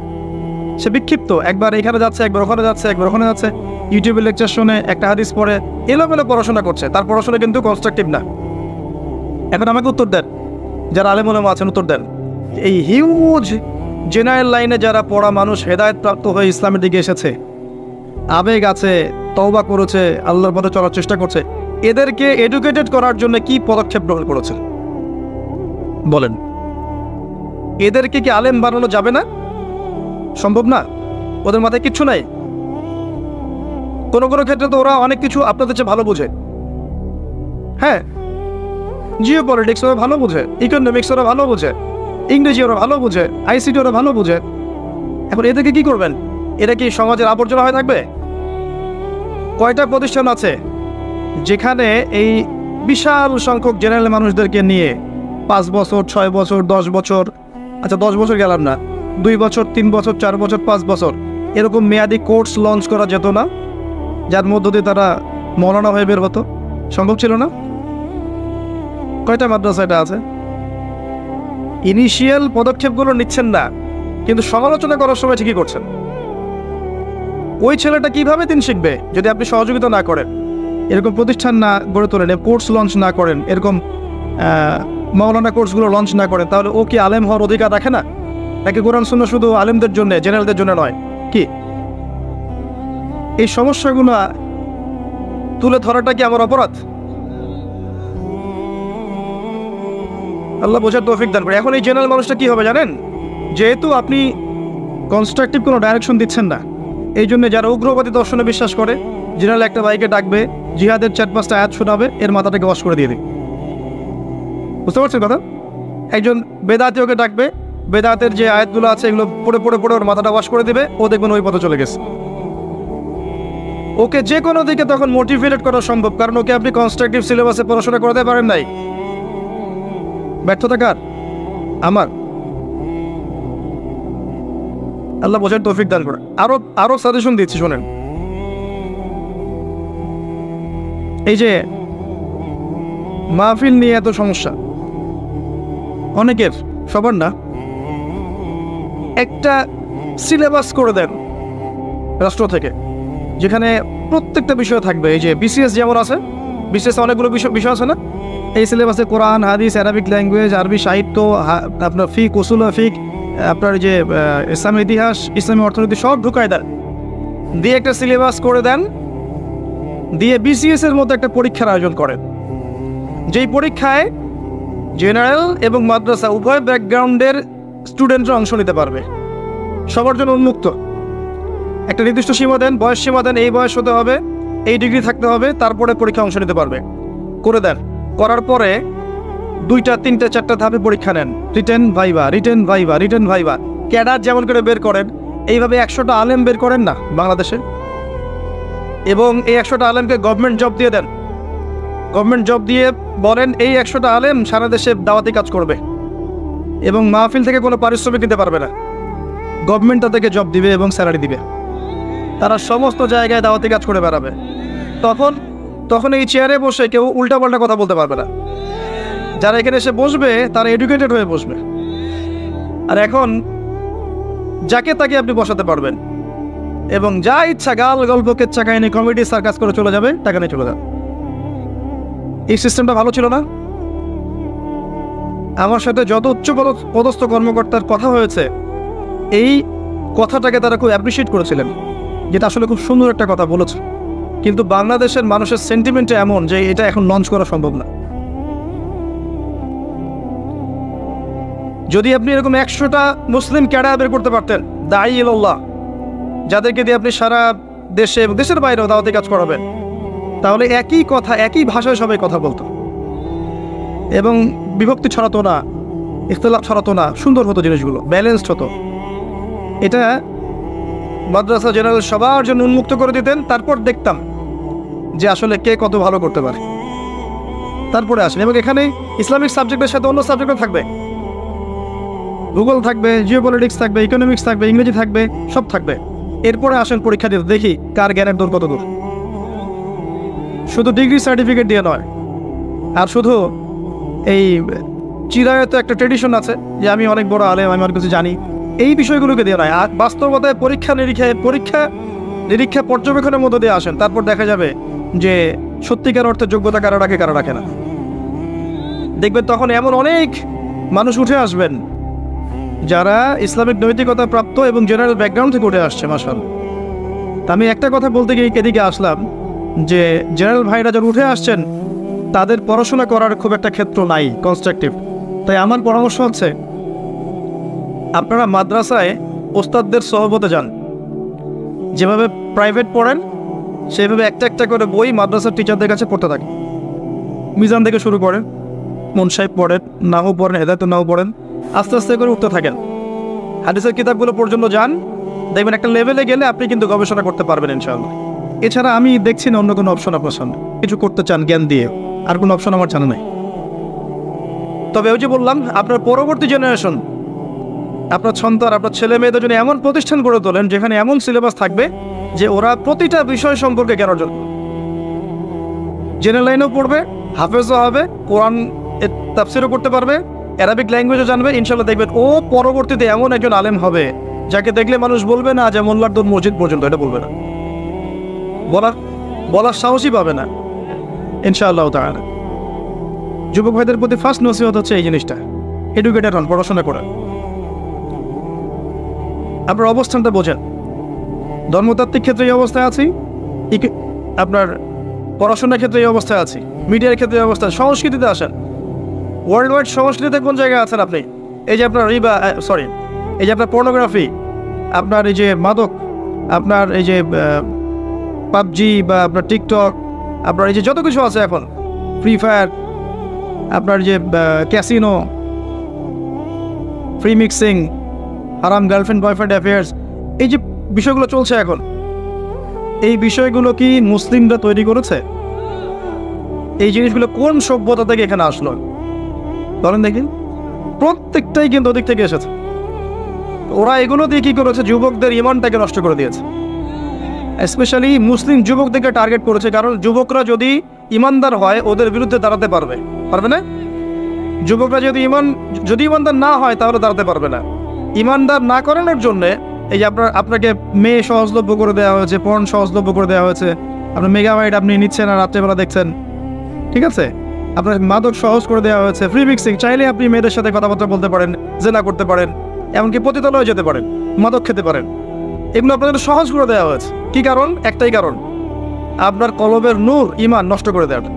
সে বিক্ষিপ্ত, একবার এখানে যাচ্ছে, একবার ওখানে যাচ্ছে, একবার ওখানে যাচ্ছে, ইউটিউবে লেকচার শুনে একটা হাদিস পড়ে এলোমেলো পড়াশোনা করছে, তার পড়াশোনা কিন্তু কনস্ট্রাকটিভ না। এখন আমাকে উত্তর দেন, যারা আলেম ওলামা আছেন উত্তর দেন, এই হিউজ জেনারেল লাইনে যারা পড়া মানুষ হেদায়েত প্রাপ্ত হয়ে ইসলামের দিকে এসেছে, আবেগ আছে, তওবা করেছে, আল্লাহর পথে চলার চেষ্টা করছে, এদেরকে এডুকেটেড করার জন্য কি পদক্ষেপ গ্রহণ করেছেন বলেন? এদেরকে কি আলেম বানানো যাবে না? সম্ভব না? ওদের মাথায় কিচ্ছু নাই? কোনো কোনো ক্ষেত্রে তো ওরা অনেক কিছু আপনাদের চেয়ে ভালো বোঝে। হ্যাঁ, জিও পলিটিক্স ওরা ভালো বোঝে, ইকোনমিক্স ওরা ভালো বোঝে, ইংরেজি ওরা ভালো বোঝে, আইসিটি ওরা ভালো বোঝে। এখন এদেরকে কি করবেন? এরা কি সমাজের আবর্জনা হয়ে থাকবে? কয়টা প্রতিষ্ঠান আছে যেখানে এই বিশাল সংখ্যক জেনারেল মানুষদেরকে নিয়ে 5 বছর, 6 বছর, 10 বছর, আচ্ছা 10 বছর গেলাম না, 2 বছর, 3 বছর, 4 বছর, 5 বছর এরকম মেয়াদি কোর্স লঞ্চ করা যেত না, যার মধ্য দিয়ে তারা মৌলানা হয়ে বের হতো? সম্ভব ছিল না? কয়টা মাদ্রাসা এটা আছে? ইনিশিয়াল পদক্ষেপগুলো নিচ্ছেন না, কিন্তু সমালোচনা করার সময় ঠিকই করছেন। ওই ছেলেটা কিভাবে দিন শিখবে যদি আপনি সহযোগিতা না করেন, এরকম প্রতিষ্ঠান না গড়ে তোলেন, কোর্স লঞ্চ না করেন, এরকম মাওলানা কোর্সগুলো লঞ্চ না করেন? তাহলে ও কি আলেম হওয়ার অধিকার রাখে না? নাকি কোরআন সুন্নাহ শুধু আলেমদের জন্য, জেনারেলদের জন্য নয়? কি এই সমস্যাগুলো তুলে ধরাটা কি আমার অপরাধ? আল্লাহ বোঝার তৌফিক দান করে। এখন এই জেনারেল মানুষটা কি হবে জানেন? যেহেতু আপনি কনস্ট্রাকটিভ কোনো ডাইরেকশন দিচ্ছেন না, এই জন্য যারা উগ্রবাদী দর্শনে বিশ্বাস করে, জেনারেল একটা ভাইকে ডাকবে, জিহাদের 4-5টা আয়াত শোনাবে, এর মাথাটাকে ওয়াশ করে দিয়ে দিবে। বুঝতে পারছেন কথা? একজন বেদাতীয়কে ডাকবে, বেদাতের যে আয়াতগুলো আছে এগুলো পড়ে পড়ে পড়ে ওর মাথাটা ওয়াশ করে দিবে, ও দেখবেন ওই পথে চলে গেছে। ওকে যে কোনো দিকে তখন মোটিভেটেড করা সম্ভব, কারণ ওকে আপনি কনস্ট্রাকটিভ সিলেবাসে পড়াশোনা করাতে পারেন নাই। ব্যর্থতা কার? আমার। আল্লাহ বোঝার তৌফিক দান করে। আরো সাজেশন দিচ্ছি, শোনেন। এই যে মাহফিল নিয়ে এত সমস্যা অনেকের, সবার না, একটা সিলেবাস করে দেন রাষ্ট্র থেকে, যেখানে প্রত্যেকটা বিষয় থাকবে। এই যে বিসিএস যেমন আছে, বিসিএস অনেকগুলো বিষয় আছে না, এই সিলেবাসে কোরআন, হাদিস, অ্যারাবিক ল্যাঙ্গুয়েজ, আরবি সাহিত্য, আপনার ফিক, উসুল ফিক, আপনার যে ইসলামের ইতিহাস, ইসলামী অর্থনীতি সব ঢুকায় দেন, দিয়ে একটা সিলেবাস করে দেন, দিয়ে বিসিএস এর মতো একটা পরীক্ষার আয়োজন করেন, যেই পরীক্ষায় জেনারেল এবং মাদ্রাসা উভয় ব্যাকগ্রাউন্ডের স্টুডেন্টরা অংশ নিতে পারবে, সবার জন্য উন্মুক্ত। একটা নির্দিষ্ট সীমা দেন, বয়স সীমা দেন, এই বয়স হতে হবে, এই ডিগ্রি থাকতে হবে, তারপরে পরীক্ষা অংশ নিতে পারবে। করে দেন, করার পরে 2টা 3টা 4টা ধাপে পরীক্ষা নেন, written viva, written viva, written viva. Cadre যেমন করে বের করেন, এইভাবে 100টা আলেম বের করেন না বাংলাদেশে, এবং এই 100টা আলেমকে গভর্নমেন্ট জব দিয়ে দেন। গভর্নমেন্ট জব দিয়ে বলেন এই 100টা আলেম সারা দেশে দাওয়াতি কাজ করবে, এবং মাহফিল থেকে কোনো পারিশ্রমিক দিতে পারবে না, গভর্নমেন্ট তাদেরকে জব দিবে এবং স্যালারি দিবে, তারা সমস্ত জায়গায় দাওয়াতি কাজ করে বেড়াবে। তখন এই চেয়ারে বসে কেউ উল্টাপাল্টা কথা বলতে পারবে না। যারা এখানে এসে বসবে তারা এডুকেটেড হয়ে বসবে। আর এখন যাকে তাকে আপনি বসাতে পারবেন, এবং যা ইচ্ছা গাল গল্প কেচ্ছা কাহিনী কমেডি সার্কাস করে চলে যাবে, টাকা নিয়ে চলে যাবে। এই সিস্টেমটা ভালো ছিল না? আমার সাথে যত উচ্চ পদস্থ কর্মকর্তার কথা হয়েছে, এই কথাটাকে তারা খুব অ্যাপ্রিসিয়েট করেছিলেন, যেটা আসলে খুব সুন্দর একটা কথা বলেছে। কিন্তু বাংলাদেশের মানুষের সেন্টিমেন্ট এমন যে এটা এখন লঞ্চ করা সম্ভব না। যদি আপনি এরকম 100টা মুসলিম ক্যাডার বের করতে পারতেন, দাঈ ইলাল্লাহ, যাদেরকে দিয়ে আপনি সারা দেশে এবং দেশের বাইরেও দাওয়াতি কাজ করাবেন, তাহলে একই কথা, একই ভাষায় সবাই কথা বলতো, এবং বিভক্তি ছড়াতো না, ইখতিলাফ ছড়াতো না, সুন্দর হতো, জিনিসগুলো ব্যালেন্সড হতো। এটা মাদ্রাসা জেনারেল সবার জন্য উন্মুক্ত করে দিতেন, তারপর দেখতাম যে আসলে কে কত ভালো করতে পারে, তারপরে আসেন। এবং এখানে ইসলামিক সাবজেক্টের সাথে অন্য সাবজেক্টও থাকবে, ভূগোল থাকবে, জিওপলিটিক্স থাকবে, ইকোনমিক্স থাকবে, ইংরেজি থাকবে, সব থাকবে। এরপরে আসেন পরীক্ষা দিতে, দেখি কার জ্ঞানের দূর কত দূর। শুধু ডিগ্রি সার্টিফিকেট দিয়ে নয়, আর শুধু এই চিরায়ত একটা ট্রেডিশন আছে যে আমি অনেক বড় আলেম, আমি অনেক কিছু জানি, এই বিষয়গুলোকে দিয়ে নয়। আর বাস্তবতায় পরীক্ষা নিরীক্ষা পর্যবেক্ষণের মধ্যে দিয়ে আসেন, তারপর দেখা যাবে যে সত্যিকার অর্থে যোগ্যতা কারা রাখে কারা রাখে না। দেখবেন তখন এমন অনেক মানুষ উঠে আসবেন যারা ইসলামিক নৈতিকতা প্রাপ্ত এবং জেনারেল ব্যাকগ্রাউন্ড থেকে উঠে আসছে। মাশাআল্লাহ। আমি একটা কথা বলতে গিয়ে এদিকে আসলাম যে জেনারেল ভাইরা যখন উঠে আসছেন তাদের পড়াশোনা করার খুব একটা ক্ষেত্র নাই কনস্ট্রাকটিভ। তাই আমার পরামর্শ হচ্ছে আপনারা মাদ্রাসায় ওস্তাদদের সহবতে যান, যেভাবে প্রাইভেট পড়েন সেভাবে একটা একটা করে বই মাদ্রাসার টিচারদের কাছে পড়তে থাকেন। মিজান থেকে শুরু করেন, মন সাহেব পড়েন, নাহু পড়েন, হেদায়ত নাহু পড়েন, আস্তে আস্তে করে উঠতে থাকেন। হাদিসের কিতাবগুলো পর্যন্ত যান, দেখবেন একটা লেভেলে গেলে আপনি কিন্তু গবেষণা করতে পারবেন ইনশাআল্লাহ। এছাড়া আমি দেখছি না অন্য কোনো অপশন আপনার সামনে, কিছু করতে চান জ্ঞান দিয়ে, আর কোনো অপশন আমার জানা নাই। তবে ওই যে বললাম, আপনার পরবর্তী জেনারেশন, আপনার সন্তান, আপনার ছেলে মেয়েদের জন্য এমন প্রতিষ্ঠান গড়ে তোলেন যেখানে এমন সিলেবাস থাকবে যে ওরা প্রতিটা বিষয় সম্পর্কে জ্ঞান অর্জন, জেনারেল লাইনেও পড়বে, হাফেজও হবে, কোরআন তাফসিরও করতে পারবে, অ্যারাবিক ল্যাঙ্গুয়েজও জানবে। ইনশাল্লাহ দেখবেন ও পরবর্তীতে এমন একজন আলেম হবে যাকে দেখলে মানুষ বলবে না যে মোল্লার দৌড় মসজিদ পর্যন্ত, এটা বলবে না, বলার সাহসই পাবে না ইনশাআল্লাহ তাআলা। যুবক ভাইদের প্রতি ফার্স্ট নসিহত হচ্ছে এই জিনিসটা, এডুকেটেড হন, পড়াশোনা করেন, আপনার অবস্থানটা বোঝেন। ধর্মতাত্ত্বিক ক্ষেত্রে এই অবস্থায় আছি, আপনার পড়াশোনার ক্ষেত্রে এই অবস্থায় আছি, মিডিয়ার ক্ষেত্রে এই অবস্থায়, সংস্কৃতিতে আসেন, ওয়ার্ল্ড ওয়াইড সংস্কৃতিতে কোন জায়গায় আছেন আপনি? এই যে আপনার এই যে আপনার পর্নোগ্রাফি, আপনার এই যে মাদক, আপনার এই যে পাবজি বা আপনার টিকটক, আপনার এই যে যত কিছু আছে এখন, ফ্রি ফায়ার, আপনার যে ক্যাসিনো, ফ্রি মিক্সিং, হারাম গার্লফ্রেন্ড বয়ফ্রেন্ড অ্যাফেয়ার্স, এই যে বিষয়গুলো চলছে এখন, এই বিষয়গুলো কি মুসলিমরা তৈরি করেছে? এই জিনিসগুলো কোন সভ্যতা থেকে এখানে আসলো বলেন দেখি? প্রত্যেকটাই কিন্তু ওদিক থেকে এসেছে। ওরা এগুলো দিয়ে কি করেছে? যুবকদের ইমানটাকে নষ্ট করে দিয়েছে। স্পেশালি মুসলিম যুবকদেরকে টার্গেট করেছে, কারণ যুবকরা যদি ইমানদার হয় ওদের বিরুদ্ধে দাঁড়াতে পারবে না। যুবকরা যদি ইমানদার না হয় তাহলে দাঁড়াতে পারবে না। ইমানদার না করানোর জন্যে এই যে আপনাকে মেয়ে সহজলভ্য করে দেওয়া হয়েছে, পর্ন সহজলভ্য করে দেওয়া হয়েছে, আপনার মেগাবাইট আপনি নিচ্ছেন আর রাত্রেবেলা দেখছেন, ঠিক আছে? আপনার মাদক সহজ করে দেওয়া হয়েছে, ফ্রি মিক্সিং, চাইলে আপনি মেয়েদের সাথে কথাবার্তা বলতে পারেন, জেনা করতে পারেন, এমনকি পতিতালয়ে যেতে পারেন, মাদক খেতে পারেন, এগুলো আপনাদের সহজ করে দেওয়া হয়েছে। কি কারণ? একটাই কারণ, আপনার কলবের নূর, ইমান নষ্ট করে দেওয়াটা।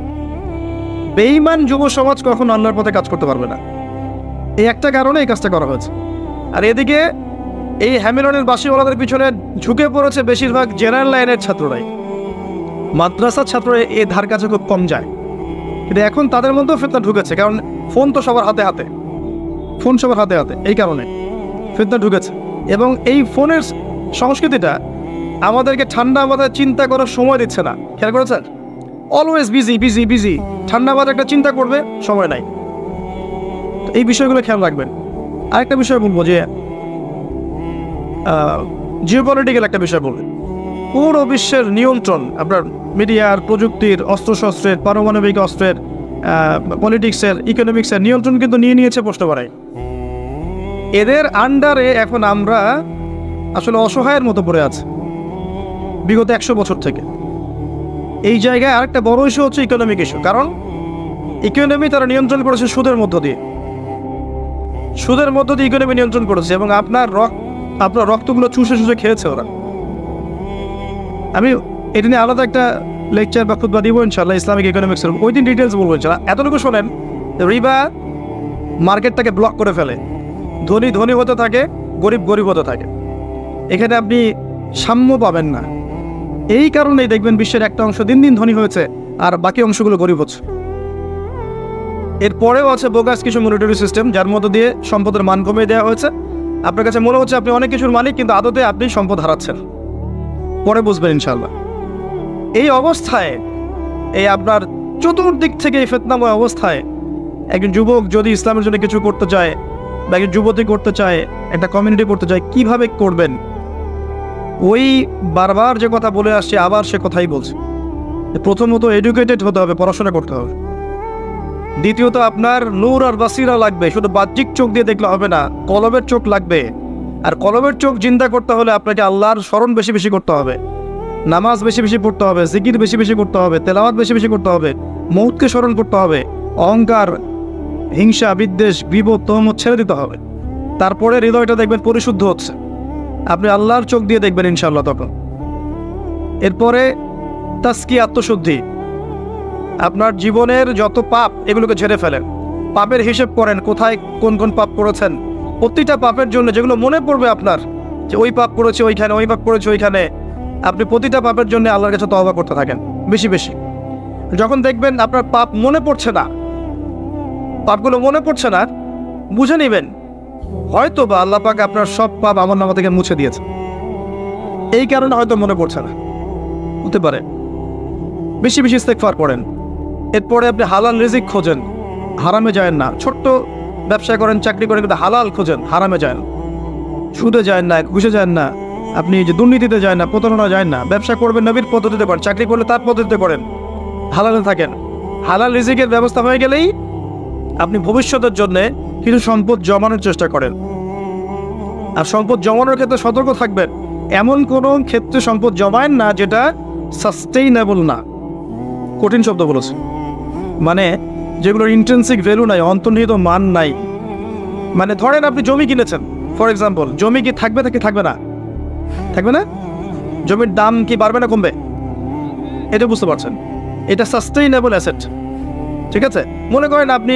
বেঈমান যুব সমাজ কখনো আল্লাহর পথে কাজ করতে পারবে না, এই একটা কারণে এই কাজটা করা হয়েছে। আর এদিকে এই হ্যামিলনের বাসিওয়ালাদের পিছনে ঝুঁকে পড়েছে বেশিরভাগ জেনারেল লাইনের ছাত্ররাই, মাদ্রাসার ছাত্ররা এই ধার কাছে খুব কম যায়। কিন্তু এখন তাদের মধ্যেও ফিতনা ঢুকেছে, কারণ ফোন তো সবার হাতে হাতে, এই কারণে ফিতনা ঢুকেছে। এবং এই ফোনের সংস্কৃতিটা আমাদেরকে ঠান্ডা মাথায় চিন্তা করার সময় দিচ্ছে না, খেয়াল করেছেন? অলওয়েজ বিজি, ঠান্ডা মাথায় একটা চিন্তা করবে সময় নাই। এই বিষয়গুলো খেয়াল রাখবেন। আরেকটা বিষয় বলবো যে জিওপলিটিক্যাল একটা বিষয় বলবেন। পুরো বিশ্বের নিয়ন্ত্রণ আপনার মিডিয়ার, প্রযুক্তির, অস্ত্রশস্ত্রের, পারমাণবিক অস্ত্রের, পলিটিক্সের, ইকোনমিক্সের নিয়ন্ত্রণ কিন্তু নিয়েছে পোস্ট বাড়ায়। এদের আন্ডারে এখন আমরা আসলে অসহায়ের মতো পড়ে আছি বিগত 100 বছর থেকে। এই জায়গায় আরেকটা বড় ইস্যু হচ্ছে ইকোনমিক ইস্যু, কারণ ইকোনমি তারা নিয়ন্ত্রণ করেছে সুদের মধ্য দিয়ে ইকোনমি নিয়ন্ত্রণ করেছে, এবং আপনার রক্তগুলো চুষে খেয়েছে ওরা। আমি এটা নিয়ে আলাদা একটা লেকচার বা খুতবা দিব ইনশাআল্লাহ, ইসলামিক ইকোনমিক্সের, ওই দিন ডিটেলস বলবো ইনশাআল্লাহ। এতটুকু শোনেন, রিবা মার্কেটটাকে ব্লক করে ফেলে, ধনী হতে থাকে, গরিব হতে থাকে। এখানে আপনি সাম্য পাবেন না। এই কারণেই দেখবেন বিশ্বের একটা অংশ দিন দিন ধনী হয়েছে আর বাকি অংশগুলো গরিব হচ্ছে। এরপরেও আছে বোগাস কিছু মনিটরি সিস্টেম, যার মধ্য দিয়ে সম্পদের মান কমিয়ে দেওয়া হয়েছে। আপনার কাছে মনে হচ্ছে আপনি অনেক কিছুর মালিক, কিন্তু আদতে আপনি সম্পদ হারাচ্ছেন, পরে বুঝবেন ইনশাআল্লাহ। এই অবস্থায়, এই আপনার চতুর্দিক থেকে এই ফিতনাময় অবস্থায় একজন যুবক যদি ইসলামের জন্য কিছু করতে চায়, বা একজন যুবতী করতে চায়, একটা কমিউনিটি করতে চায়, কিভাবে করবেন? ওই বারবার যে কথা বলে আসছে আবার সে কথাই বলছে। প্রথমত এডুকেটেড হতে হবে, পড়াশোনা করতে হবে। দ্বিতীয়ত আপনার নূর আর বাসিরা লাগবে, শুধু বাহ্যিক চোখ দিয়ে দেখলে হবে না, কলবের চোখ লাগবে। আর কলবের চোখ জিন্দা করতে হলে আপনাকে আল্লাহর স্মরণ বেশি বেশি করতে হবে, নামাজ বেশি বেশি পড়তে হবে, জিকির বেশি বেশি করতে হবে, তেলাওয়াত বেশি বেশি করতে হবে, মৌতকে স্মরণ করতে হবে, অহংকার, হিংসা, বিদ্বেষ, বিপদ, তহমত ছেড়ে দিতে হবে। তারপরে হৃদয়টা দেখবেন পরিশুদ্ধ হচ্ছে, আপনি আল্লাহর চোখ দিয়ে দেখবেন ইনশাআল্লাহ তখন। এরপরে তাসকি, আত্মশুদ্ধি। আপনার জীবনের যত পাপ এগুলোকে ঝেড়ে ফেলেন, পাপের হিসেব করেন কোথায় কোন কোন পাপ করেছেন। প্রতিটা পাপের জন্য যেগুলো মনে পড়বে আপনার যে ওই পাপ করেছে ওইখানে, ওই পাপ করেছে ওইখানে, আপনি প্রতিটা পাপের জন্য আল্লাহর কাছে তওবা করতে থাকেন বেশি বেশি। যখন দেখবেন আপনার পাপ মনে পড়ছে না, পাপগুলো মনে পড়ছে না, বুঝে নেবেন হয়তো বা আল্লাহ পাক আপনার সব পাপ আমলনামা থেকে মুছে দিয়েছে, এই কারণে হয়তো মনে পড়ছে না, হতে পারে। বেশি বেশি ইস্তেগফার করেন। এরপরে আপনি হালাল রিজিক খোঁজেন, হারামে যায় না। ছোট্ট ব্যবসা করেন, চাকরি করেন, কিন্তু হালাল খোঁজেন, হারামে যায় না, সুদে যায় না, ঘুষে যায় না, আপনি যে দুর্নীতিতে যায় না, প্রতারণা যায় না। ব্যবসা করবেন নবীর পদ্ধতিতে করেন, চাকরি করলে তার পদ্ধতিতে করেন, হালালে থাকেন। হালাল রিজিকের ব্যবস্থা হয়ে গেলেই আপনি ভবিষ্যতের জন্য কিছু সম্পদ জমানোর চেষ্টা করেন। আর সম্পদ জমানোর ক্ষেত্রে সতর্ক থাকবেন, এমন কোনো ক্ষেত্রে সম্পদ জমায়েন না যেটা সাস্টেইনেবল না। কঠিন শব্দ বলেছে, মানে যেগুলোর ইন্ট্রিনসিক ভ্যালু নাই, অন্তর্নিহিত মান নাই। মানে ধরেন আপনি জমি কিনেছেন, ফর এক্সাম্পল, জমি কি থাকবে নাকি থাকবে না? থাকবে না। জমির দাম কি বাড়বে না কমবে? এটা বুঝতে পারছেন, এটা সাস্টেইনেবল অ্যাসেট। ঠিক আছে, মনে করেন আপনি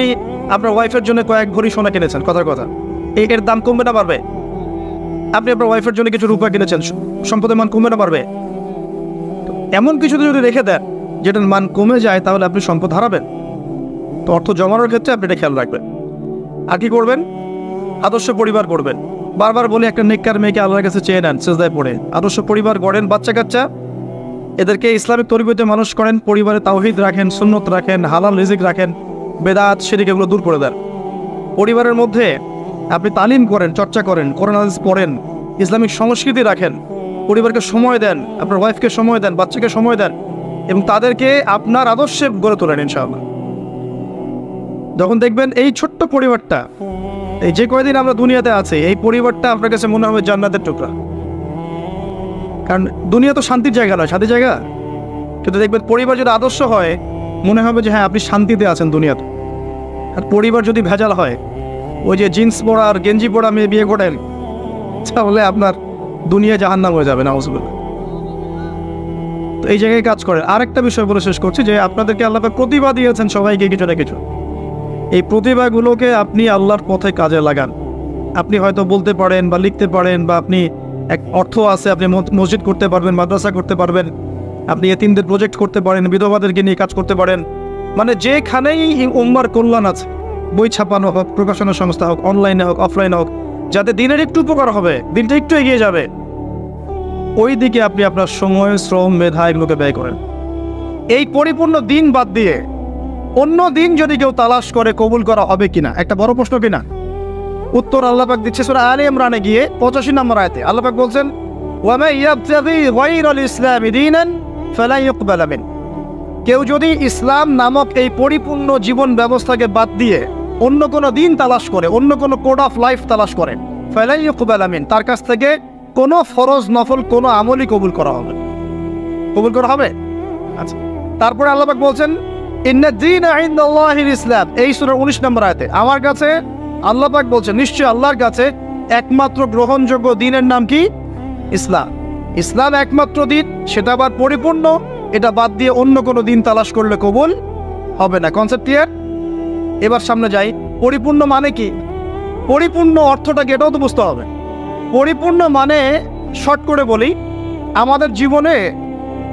আপনার ওয়াইফের জন্য কয়েক ভরি সোনা কিনেছেন, কথার কথা, এর দাম কমবে না বাড়বে? আপনি আপনার ওয়াইফের জন্য কিছু রূপা কিনেছেন, সম্পদের মান কমবে না বাড়বে? এমন কিছুতে যদি রেখে দেন যেটার মান কমে যায়, তাহলে আপনি সম্পদ হারাবেন। তো অর্থ জমানোর ক্ষেত্রে আপনি এটা খেয়াল রাখবেন। আর কি করবেন? আদর্শ পরিবার করবেন। বারবার বলি, একটা নেককার মেয়েকে আল্লাহর কাছে চেয়ে নেন, সেজদায় পড়ে। আদর্শ পরিবার গড়েন, বাচ্চা কাচ্চা এদেরকে ইসলামিক তরিকতে মানুষ করেন, পরিবারে তাওহীদ রাখেন, সুন্নত রাখেন, হালাল রিজিক রাখেন, বেদাত শিরক এগুলো দূর করে দেন। পরিবারের মধ্যে আপনি তালিম করেন, চর্চা করেন, কোরআন হাদিস পড়েন, ইসলামিক সংস্কৃতি রাখেন, পরিবারকে সময় দেন, আপনার ওয়াইফকে সময় দেন, বাচ্চাকে সময় দেন, এবং তাদেরকে আপনার আদর্শে গড়ে তোলেন ইনশাআল্লাহ। যখন দেখবেন এই ছোট্ট পরিবারটা, এই যে কয়দিন আমরা দুনিয়াতে আছি, এই পরিবারটা আপনার কাছে মনে হবে জান্নাতের টুকরা। কারণ দুনিয়া তো শান্তির জায়গা নয়, শান্তির জায়গা। কিন্তু দেখবেন পরিবার যদি আদর্শ হয়, মনে হবে যে হ্যাঁ আপনি শান্তিতে আছেন দুনিয়াতে। আর পরিবার যদি ভেজাল হয়, ওই যে জিন্স পরা আর গেঞ্জি পরা মেয়ে বিয়ে করেন, তাহলে আপনার দুনিয়া জাহান্নাম হয়ে যাবে, নাউজুবিল্লাহ। তো এই জায়গায় কাজ করেন। আরেকটা বিষয় বলে শেষ করছি, যে আপনাদেরকে আল্লাহ পাক প্রতিভা দিয়েছেন সবাইকে কিছু না কিছু। এই প্রতিভাগুলোকে আপনি আল্লাহর পথে কাজে লাগান। আপনি হয়তো বলতে পারেন বা লিখতে পারেন, বা আপনি এক অর্থ আছে, আপনি মসজিদ করতে পারবেন, মাদ্রাসা করতে পারবেন, আপনি এতিমদের প্রজেক্ট করতে পারেন, বিধবাদেরকে নিয়ে কাজ করতে পারেন। মানে যেখানেই উম্মার কল্যাণ আছে, বই ছাপানো হোক, প্রকাশনা সংস্থা হোক, অনলাইনে হোক, অফলাইনে হোক, যাতে দিনের একটু উপকার হবে, দিনটা একটু এগিয়ে যাবে, ওই দিকে আপনি আপনার সময়, শ্রম, মেধা এগুলোকে ব্যয় করেন। এই পরিপূর্ণ দিন বাদ দিয়ে অন্য দিন যদি কেউ তালাশ করে, কবুল করা হবে কিনা, একটা বড় প্রশ্ন কিনা? উত্তর আল্লাহ পাক দিচ্ছে সূরা আলে ইমরানে গিয়ে 85 নম্বর আয়াতে। আল্লাহ পাক বলছেন, ওয়া মা ইয়াবতাগি গায়রাল ইসলামি দীনান ফালা ইউকবালা মিন। কেউ যদি ইসলাম নামক এই পরিপূর্ণ জীবন ব্যবস্থাকে বাদ দিয়ে অন্য কোনো দিন তালাশ করে, অন্য কোনো কোড অফ লাইফ তালাশ করে, ফালা ইউকবালা মিন, তার কাছ থেকে কোনো ফরজ নফল কোনো আমলই কবুল করা হবে, কবুল করা হবে। আচ্ছা, তারপরে আল্লাহ পাক বলছেন, ইন্না দীনা ইনদাল্লাহিল ইসলাম, এই সূরা 19 নম্বর আয়াতে আমার কাছে আল্লাহ পাক বলছেন, নিশ্চয় আল্লাহর কাছে একমাত্র গ্রহণযোগ্য দিনের নাম কি? ইসলাম। ইসলাম একমাত্র দিন, সেটা আবার পরিপূর্ণ। এটা বাদ দিয়ে অন্য কোনো দিন তালাশ করলে কবুল হবে না। Concept clear? এবার সামনে যাই। পরিপূর্ণ মানে কি? পরিপূর্ণ অর্থটাকে এটাও তো বুঝতে হবে। পরিপূর্ণ মানে, শর্ট করে বলি, আমাদের জীবনে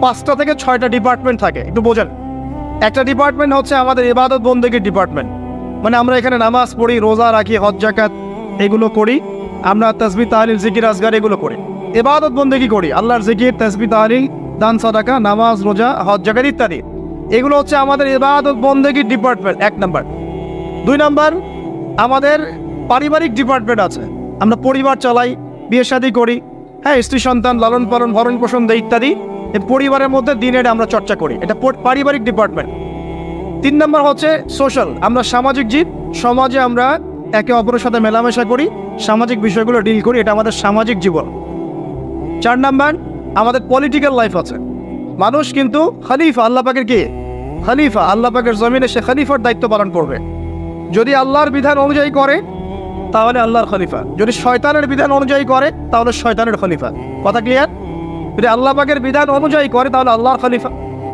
5টা থেকে 6টা ডিপার্টমেন্ট থাকে, একটু বোঝেন। একটা ডিপার্টমেন্ট হচ্ছে আমাদের ইবাদত বন্দেগীর ডিপার্টমেন্ট, মানে আমরা এখানে নামাজ পড়ি, রোজা রাখি, হজ জাকাত এগুলো করি, আমরা তাসবিহ তাহলিল জিকির আসগার এগুলো করি, ইবাদত বন্দেগী করি, আল্লাহর জিকির, তাসবিহ তাহলিল, দান সাদাকা, নামাজ, রোজা, হজ জাকাত ইত্যাদি। এগুলো হচ্ছে আমাদের ইবাদত বন্দেগীর ডিপার্টমেন্ট, 1 নাম্বার। 2 নাম্বার, আমাদের পারিবারিক ডিপার্টমেন্ট আছে, আমরা পরিবার চালাই, বিয়ে শাদী করি, হ্যাঁ, স্ত্রী সন্তান লালন পালন ভরণ পোষণ দেয় ইত্যাদি, এই পরিবারের মধ্যে দিনের আমরা চর্চা করি, এটা পারিবারিক ডিপার্টমেন্ট। 3 নম্বর হচ্ছে সোশ্যাল, আমরা সামাজিক জীব, সমাজে আমরা একে অপরের সাথে মেলামেশা করি, সামাজিক বিষয়গুলো ডিল করি, এটা আমাদের সামাজিক জীবন। 4 নম্বর আমাদের পলিটিক্যাল লাইফ আছে। মানুষ কিন্তু খলিফা, আল্লাহ পাকের কি খলিফা, আল্লাহ পাকের জমিনে সে খলিফার দায়িত্ব পালন করবে। যদি আল্লাহর বিধান অনুযায়ী করে তাহলে আল্লাহর খলিফা, যদি শয়তানের বিধান অনুযায়ী করে তাহলে শয়তানের খলিফা। কথা ক্লিয়ার? যদি আল্লাহ পাকের বিধান অনুযায়ী করে তাহলে আল্লাহর খলিফা,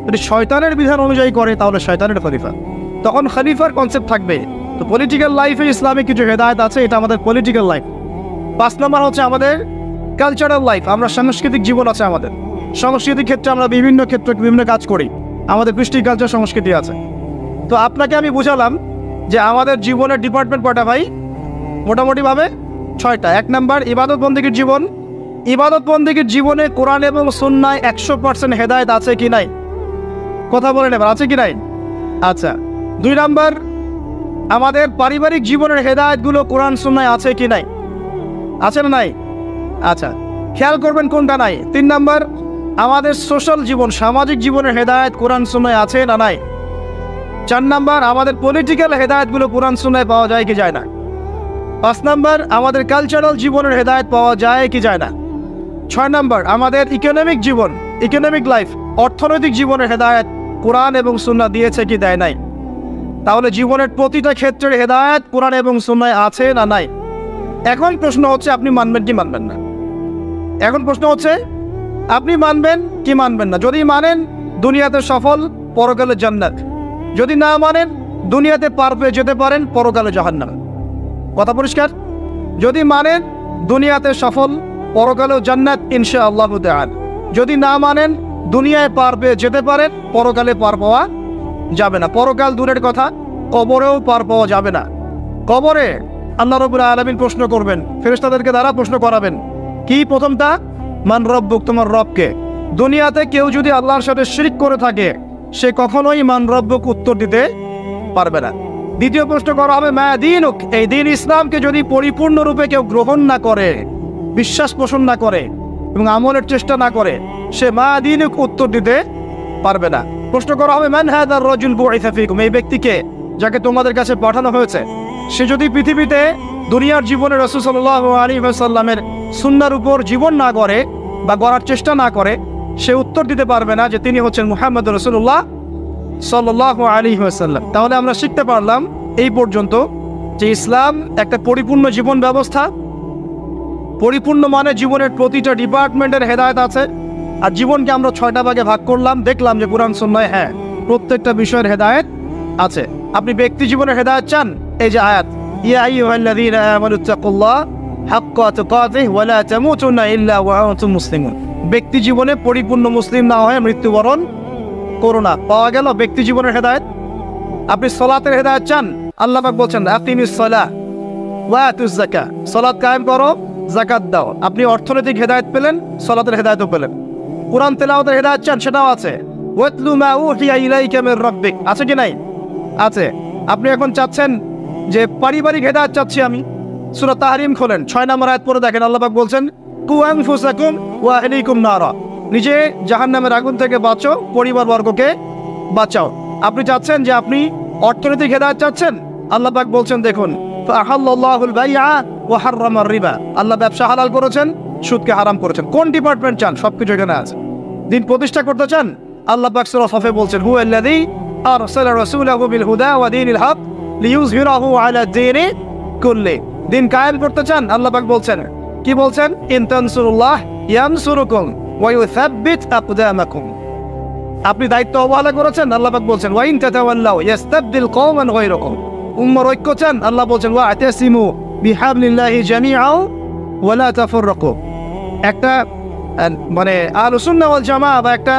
যদি শয়তানের বিধান অনুযায়ী করে তাহলে শয়তানের খলিফা। তখন খলিফার কনসেপ্ট থাকবে। তো পলিটিক্যাল লাইফে ইসলামিক কিছু হেদায়েত আছে, এটা আমাদের পলিটিক্যাল লাইফ। 5 নম্বর হচ্ছে আমাদের কালচারাল লাইফ, আমরা সাংস্কৃতিক জীবন আছে আমাদের। সংস্কৃতির ক্ষেত্রে আমরা বিভিন্ন ক্ষেত্রে বিভিন্ন কাজ করি, আমাদের কৃষ্টি কালচার সংস্কৃতি আছে। তো আপনাকে আমি বুঝালাম যে আমাদের জীবনের ডিপার্টমেন্ট কয়টা ভাই? মোটামুটিভাবে 6টা। 1 নম্বর ইবাদত বন্দেগীর জীবন। ইবাদত বন্দেগীর জীবনে কোরআন এবং সুন্নায় 100% হেদায়েত আছে কি নাই? কথা বলেন এবার, আছে কি নাই? আচ্ছা। 2 নম্বর আমাদের পারিবারিক জীবনের হেদায়েতগুলো কোরআন সুন্নায় আছে কি নাই? আছে না নাই? আচ্ছা, খেয়াল করবেন কোনটা নাই। 3 নম্বর আমাদের সোশ্যাল জীবন, সামাজিক জীবনের হেদায়েত কোরআন সুন্নায় আছে না নাই? 4 নম্বর আমাদের পলিটিক্যাল হেদায়েতগুলো কোরআন সুন্নায় পাওয়া যায় কি যায় না? 5 নম্বর আমাদের কালচারাল জীবনের হেদায়েত পাওয়া যায় কি যায় না? 6 নম্বর আমাদের ইকোনমিক জীবন, ইকোনমিক লাইফ, অর্থনৈতিক জীবনের হেদায়েত কোরআন এবং সুন্নাহ দিয়েছে কি দেয় নাই? তাহলে জীবনের প্রতিটা ক্ষেত্রের হেদায়েত কোরআন এবং সুন্নায় আছে না নাই? এখন প্রশ্ন হচ্ছে আপনি মানবেন কি মানবেন না? এখন প্রশ্ন হচ্ছে আপনি মানবেন কি মানবেন না? যদি মানেন দুনিয়াতে সফল, পরকালে জান্নাত। যদি না মানেন দুনিয়াতে পার পেয়ে যেতে পারেন, পরকালে জাহান্নাম। কথা পরিষ্কার? যদি মানেন দুনিয়াতে সফল, পরকালেও জান্নাত ইনশাআল্লাহু তাআলা। যদি না মানেন দুনিয়ায় পার পেয়ে যেতে পারেন, পরকালে পার পাওয়া যাবে না। পরকাল দূরের কথা, কবরেও পার পাওয়া যাবে না। কবরে আল্লাহ রাব্বুল আলামিন প্রশ্ন করবেন, ফেরেশতাদেরকে দ্বারা প্রশ্ন করাবেন। কি প্রথমটা? মান রব্বুক, তোমার রবকে। দুনিয়াতে কেউ যদি আল্লাহর সাথে শিরক করে থাকে সে কখনোই মান রব্বুক উত্তর দিতে পারবে না। দ্বিতীয় প্রশ্ন করা হবে মা দীনুক, এই দিন ইসলামকে যদি পরিপূর্ণরূপে কেউ গ্রহণ না করে, বিশ্বাস পোষণ না করে এবং আমলের চেষ্টা না করে, সে মা দীনুক উত্তর দিতে পারবে না। প্রশ্ন করা হবে মান হাযার রাজুল বুইসা ফীকুম, এই ব্যক্তিকে যাকে তোমাদের কাছে পাঠানো হয়েছে, সে যদি পৃথিবীতে দুনিয়ার জীবনে রাসূল সাল্লাল্লাহু আলাইহি ওয়াসাল্লামের সুন্নাহর উপর জীবন না করে বা গড়ার চেষ্টা না করে, সে উত্তর দিতে পারবে না যে তিনি হচ্ছেন মুহাম্মদ রাসূলুল্লাহ সাল্লাল্লাহু আলাইহি ওয়াসাল্লাম। তাহলে আমরা শিখতে পারলাম এই পর্যন্ত যে ইসলাম একটা পরিপূর্ণ জীবন ব্যবস্থা। পরিপূর্ণ মানে জীবনের প্রতিটা ডিপার্টমেন্টের হেদায়েত আছে। আর জীবনকে আমরা 6টা ভাগে ভাগ করলাম, দেখলাম যে কুরআন সুন্নাহয় হ্যাঁ প্রত্যেকটা বিষয়ের হেদায়েত আছে। আপনি ব্যক্তি জীবনের হেদায়েত চান, এই যে আয়াত, ইয়া আইয়ুহাল্লাযীনা আমানুত্তাকুল্লাহ হাক্কা তুকাতিহি ওয়া লা তামুতুন্না ইল্লা ওয়া আনতুম মুসলিমুন। ব্যক্তি জীবনে পরিপূর্ণ মুসলিম না হয়ে মৃত্যুবরণ করো না। পাওয়া গেল ব্যক্তি জীবনের হেদায়েত। আপনি সালাতের হেদায়েত চান, আল্লাহ পাক বলছেন আকিমিস সালাহ ওয়া আতুজ যাকাত, সালাত কায়েম করো, যাকাত দাও। আপনি অর্থনৈতিক হেদায়েত পেলেন, সালাতের হেদায়েতও পেলেন। কুরআন তেলাওয়াতের হেদায়েত চান, সেটাও আছে। ওয়াতলু মা উহিয়া ইলাইকা মির রাব্বিক, আছে কি নাই? আছে। আপনি এখন চাচ্ছেন যে পারিবারিক হেদায়েত চাচ্ছি আমি, সূরা তাহরিম খোলেন, 6 নম্বর আয়াত পড়ে দেখেন, আল্লাহ পাক বলছেন কু আনফুসাকুম ওয়া আহলিকুম নারা, নিজে জাহান্নামের আগুন থেকে বাঁচো, পরিবারবর্গকে বাঁচাও। আপনি চাচ্ছেন যে আপনি অর্থনৈতিক হেদায়েত চাচ্ছেন, আল্লাহ পাক বলছেন দেখুন ফাআহাল্লাহুল বাইআ ওয়া হাররামার রিবা, আল্লাহ ব্যবসা হালাল করেছেন, সুদকে হারাম করেছেন। কোন ডিপার্টমেন্ট চান? সবকিছু এখানে আছে। দিন প্রতিষ্ঠা করতে চান, আল্লাহ পাক সূরা সফে বলছেন হুয়াল্লাযী আরসালা রাসূলাহু বিল হুদা ওয়া দীনিল হক লিইয়ুযহিরাহু আলা দীনি কুল্লি। দিন কায়েম করতে চান, আল্লাহ পাক বলছেন, কি বলছেন? ইন তানসুরুল্লাহ ইয়ানসুরুকুম ওয়া ইউসাব্বিত আকদামাকুম। আপনি দায়িত্ব অবহেলা করেছেন, আল্লাহ পাক বলছেন ওয়া ইন তাতাওয়াল্লাউ ইয়াস্তাবদিল কওমান গায়রাকুম। উম্মার ঐক্য চান, আল্লাহ বলছেন ওয়া আতাসিমু বিহাবলিল্লাহি জামিআ ওয়া লা তাফাররাকু। একটা মানে আহলুস সুন্নাহ ওয়াল জামাআহ বা একটা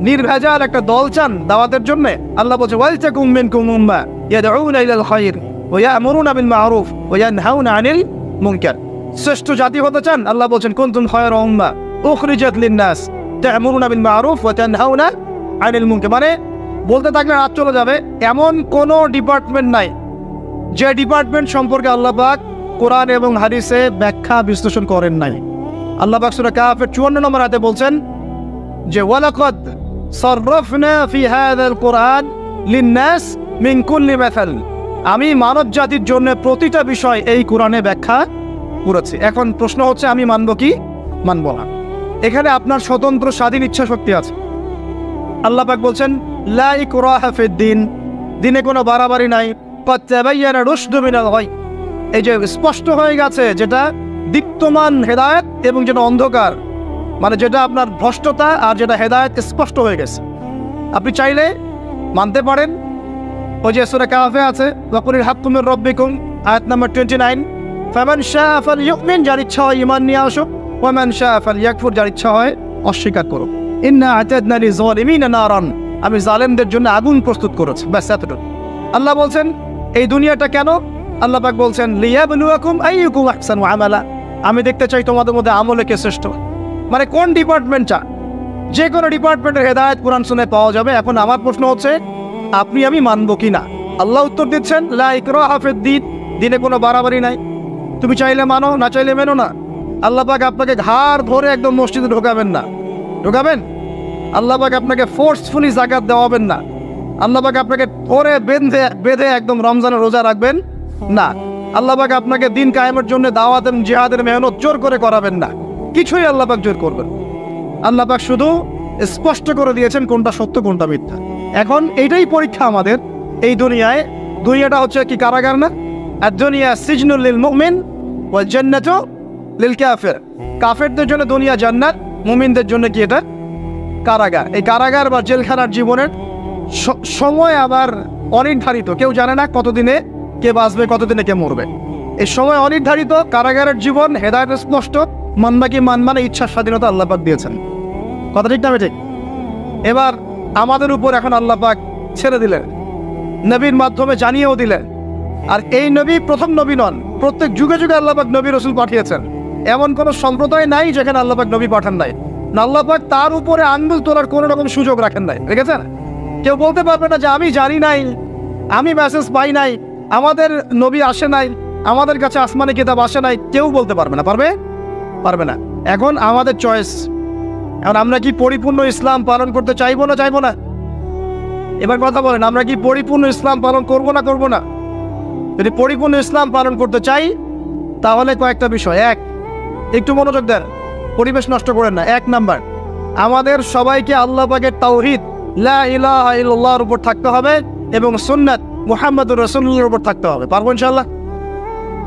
নির্ভেজাল একটা দল চান দাওয়াতের জন্য, আল্লাহ বলছেন ওয়াল তাকুম মিনকুম উম্মাহ ইয়াদউনা ইলাল খায়র ওয়া ইয়া'মুরুনা বিল মা'রুফ ওয়া ইয়ানহাউনা আনিল মুনকার। শ্রেষ্ঠ জাতি হতে চান, আল্লাহ বলছেন কুনতুম খায়রা উম্মাহ উখরিজাত লিন-নাস তা'মুরুনা বিল মা'রুফ ওয়া তানহাউনা আনিল মুনকার। মানে বলতে থাকলে রাত চলে যাবে। এমন কোনো ডিপার্টমেন্ট নাই যে ডিপার্টমেন্ট সম্পর্কে আল্লাহ পাক কোরআন এবং হাদিসে ব্যাখ্যা বিশ্লেষণ করেন নাই। আল্লাহ পাক সূরা কাহফের 54 নম্বর আয়াতে বলছেন যে ওয়ালাকাদ সাররাফনা ফি হাযাল কুরআন লিন-নাস মিন কুল্লি মাসাল, আমি মানব জাতির জন্য প্রতিটা বিষয় এই কোরআনে ব্যাখ্যা করেছি। এখন প্রশ্ন হচ্ছে আমি মানব কি মানব না? এখানে আপনার স্বতন্ত্র স্বাধীন ইচ্ছা শক্তি আছে। আল্লাহ পাক বলছেন লা ইকরাহা ফিদ-দীন, দিনে কোনো বাড়াবাড়ি নাই। ক্বাদ তাবায়্যানা রুশদু মিনাল গায়, এই যে স্পষ্ট হয়ে গেছে যেটা দিক্তমান হেদায়েত এবং যেটা অন্ধকার, মানে যেটা আপনার ভ্রষ্টতা আর যেটা হেদায়েত স্পষ্ট হয়ে গেছে। আপনি চাইলে মানতে পারেন। ওই যে সূরা কাহফে আছে ওয়াকুলিল হাক্কু মির রাব্বিকুম, আয়াত নাম্বার 29, ফামান শাআ ফালইউমিন, যার ইচ্ছা হয় ঈমান নিয়ে আসুক, ওয়া মান শাআ ফালইয়াকফুর, যার ইচ্ছা হয় অস্বীকার করুক। ইন্না আ'তাদনা লিযালিমিনা নারান, আমি জালেমদের জন্য আগুন প্রস্তুত করেছি। ব্যাস এতটুকু। আল্লাহ বলছেন এই দুনিয়াটা কেন? আল্লাহ পাক বলছেন লিয়াবলুয়াকুম আইয়ুকুম আহসানু আমালা, আমি দেখতে চাই তোমাদের মধ্যে আমলে কে শ্রেষ্ঠ। মানে কোন ডিপার্টমেন্টটা, যে কোনো ডিপার্টমেন্টের হেদায়েত কোরআন শুনে পাওয়া যাবে। এখন আমার প্রশ্ন হচ্ছে আপনি আমি মানবো কি না? আল্লাহ উত্তর দিচ্ছেন লা ইকরাহা ফিদ-দীন, দিনে কোনো বাড়াবাড়ি নাই। তুমি চাইলে মানো, না চাইলে মেনো না। আল্লাহ পাক আপনাকে ঘাড় ধরে একদম মসজিদে ঢোকাবেন না। ঢোকাবেন? আল্লাহ পাক আপনাকে ফোর্সফুলি যাকাত দেওয়াবেন না। আল্লাহ পাক আপনাকে ধরে বেঁধে একদম রমজানের রোজা রাখবেন না। আল্লাহ পাক আপনাকে দিন কায়েমের জন্য দাওয়াত এবং জিহাদের মেহনত জোর করে করাবেন না। কিছুই আল্লাহ পাক জোর করবেন। আল্লাহ পাক শুধু স্পষ্ট করে দিয়েছেন কোনটা সত্য কোনটা মিথ্যা। এখন এইটাই পরীক্ষা আমাদের এই দুনিয়ায়। দুনিয়াটা হচ্ছে কি কারাগার না? আর দুনিয়া সিজনুল লিল মুমিন ওয়াল জান্নাতু লিল কাফির, কাফেরদের জন্য দুনিয়া জান্নাত, মুমিনদের জন্য কি এটা কারাগার। এই কারাগার বা জেলখানার জীবনের সময় আবার অনির্ধারিত, কেউ জানে না কতদিনে কে বাঁচবে, কতদিনে কে মরবে। এই সময় অনির্ধারিত। কারাগারের জীবন, হেদায়েত স্পষ্ট, মানবা কি মানবা না, ইচ্ছার স্বাধীনতা আল্লাহ পাক দিয়েছেন। কথা ঠিক না ঠিক? এবার আমাদের উপর এখন আল্লাহ পাক ছেড়ে দিলেন, নবীর মাধ্যমে জানিয়েও দিলেন। আর এই নবী প্রথম নবী নন, প্রত্যেক যুগে যুগে আল্লাহ পাক নবী রাসূল পাঠিয়েছেন। এমন কোনো সম্প্রদায় নাই যেখানে আল্লাহ পাক নবী পাঠান নাই। আল্লাহ পাক তার উপরে আঙ্গুল তোলার কোনো রকম সুযোগ রাখেন নাই, রেখেছেন। কেউ বলতে পারবে না যে আমি জানি নাই, আমি মেসেজ পাই নাই, আমাদের নবী আসে নাই, আমাদের কাছে আসমানি কিতাব আসে নাই। কেউ বলতে পারবে না। পারবে? পারবে না। এখন আমাদের চয়েস। এখন আমরা কি পরিপূর্ণ ইসলাম পালন করতে চাইবো না চাইবো না? এবার কথা বলেন, আমরা কি পরিপূর্ণ ইসলাম পালন করবো না করবো না? যদি পরিপূর্ণ ইসলাম পালন করতে চাই তাহলে কয়েকটা বিষয়। এক, একটু মনোযোগ দেন, পরিবেশ নষ্ট করেন না। এক নাম্বার, আমাদের সবাইকে আল্লাহ পাকের তাওহীদ লা ইলাহা ইল্লাল্লাহর উপর থাকতে হবে এবং সুন্নাত মুহাম্মদুর রাসূলুল্লাহর উপর থাকতে হবে। পারবো ইনশাআল্লাহ?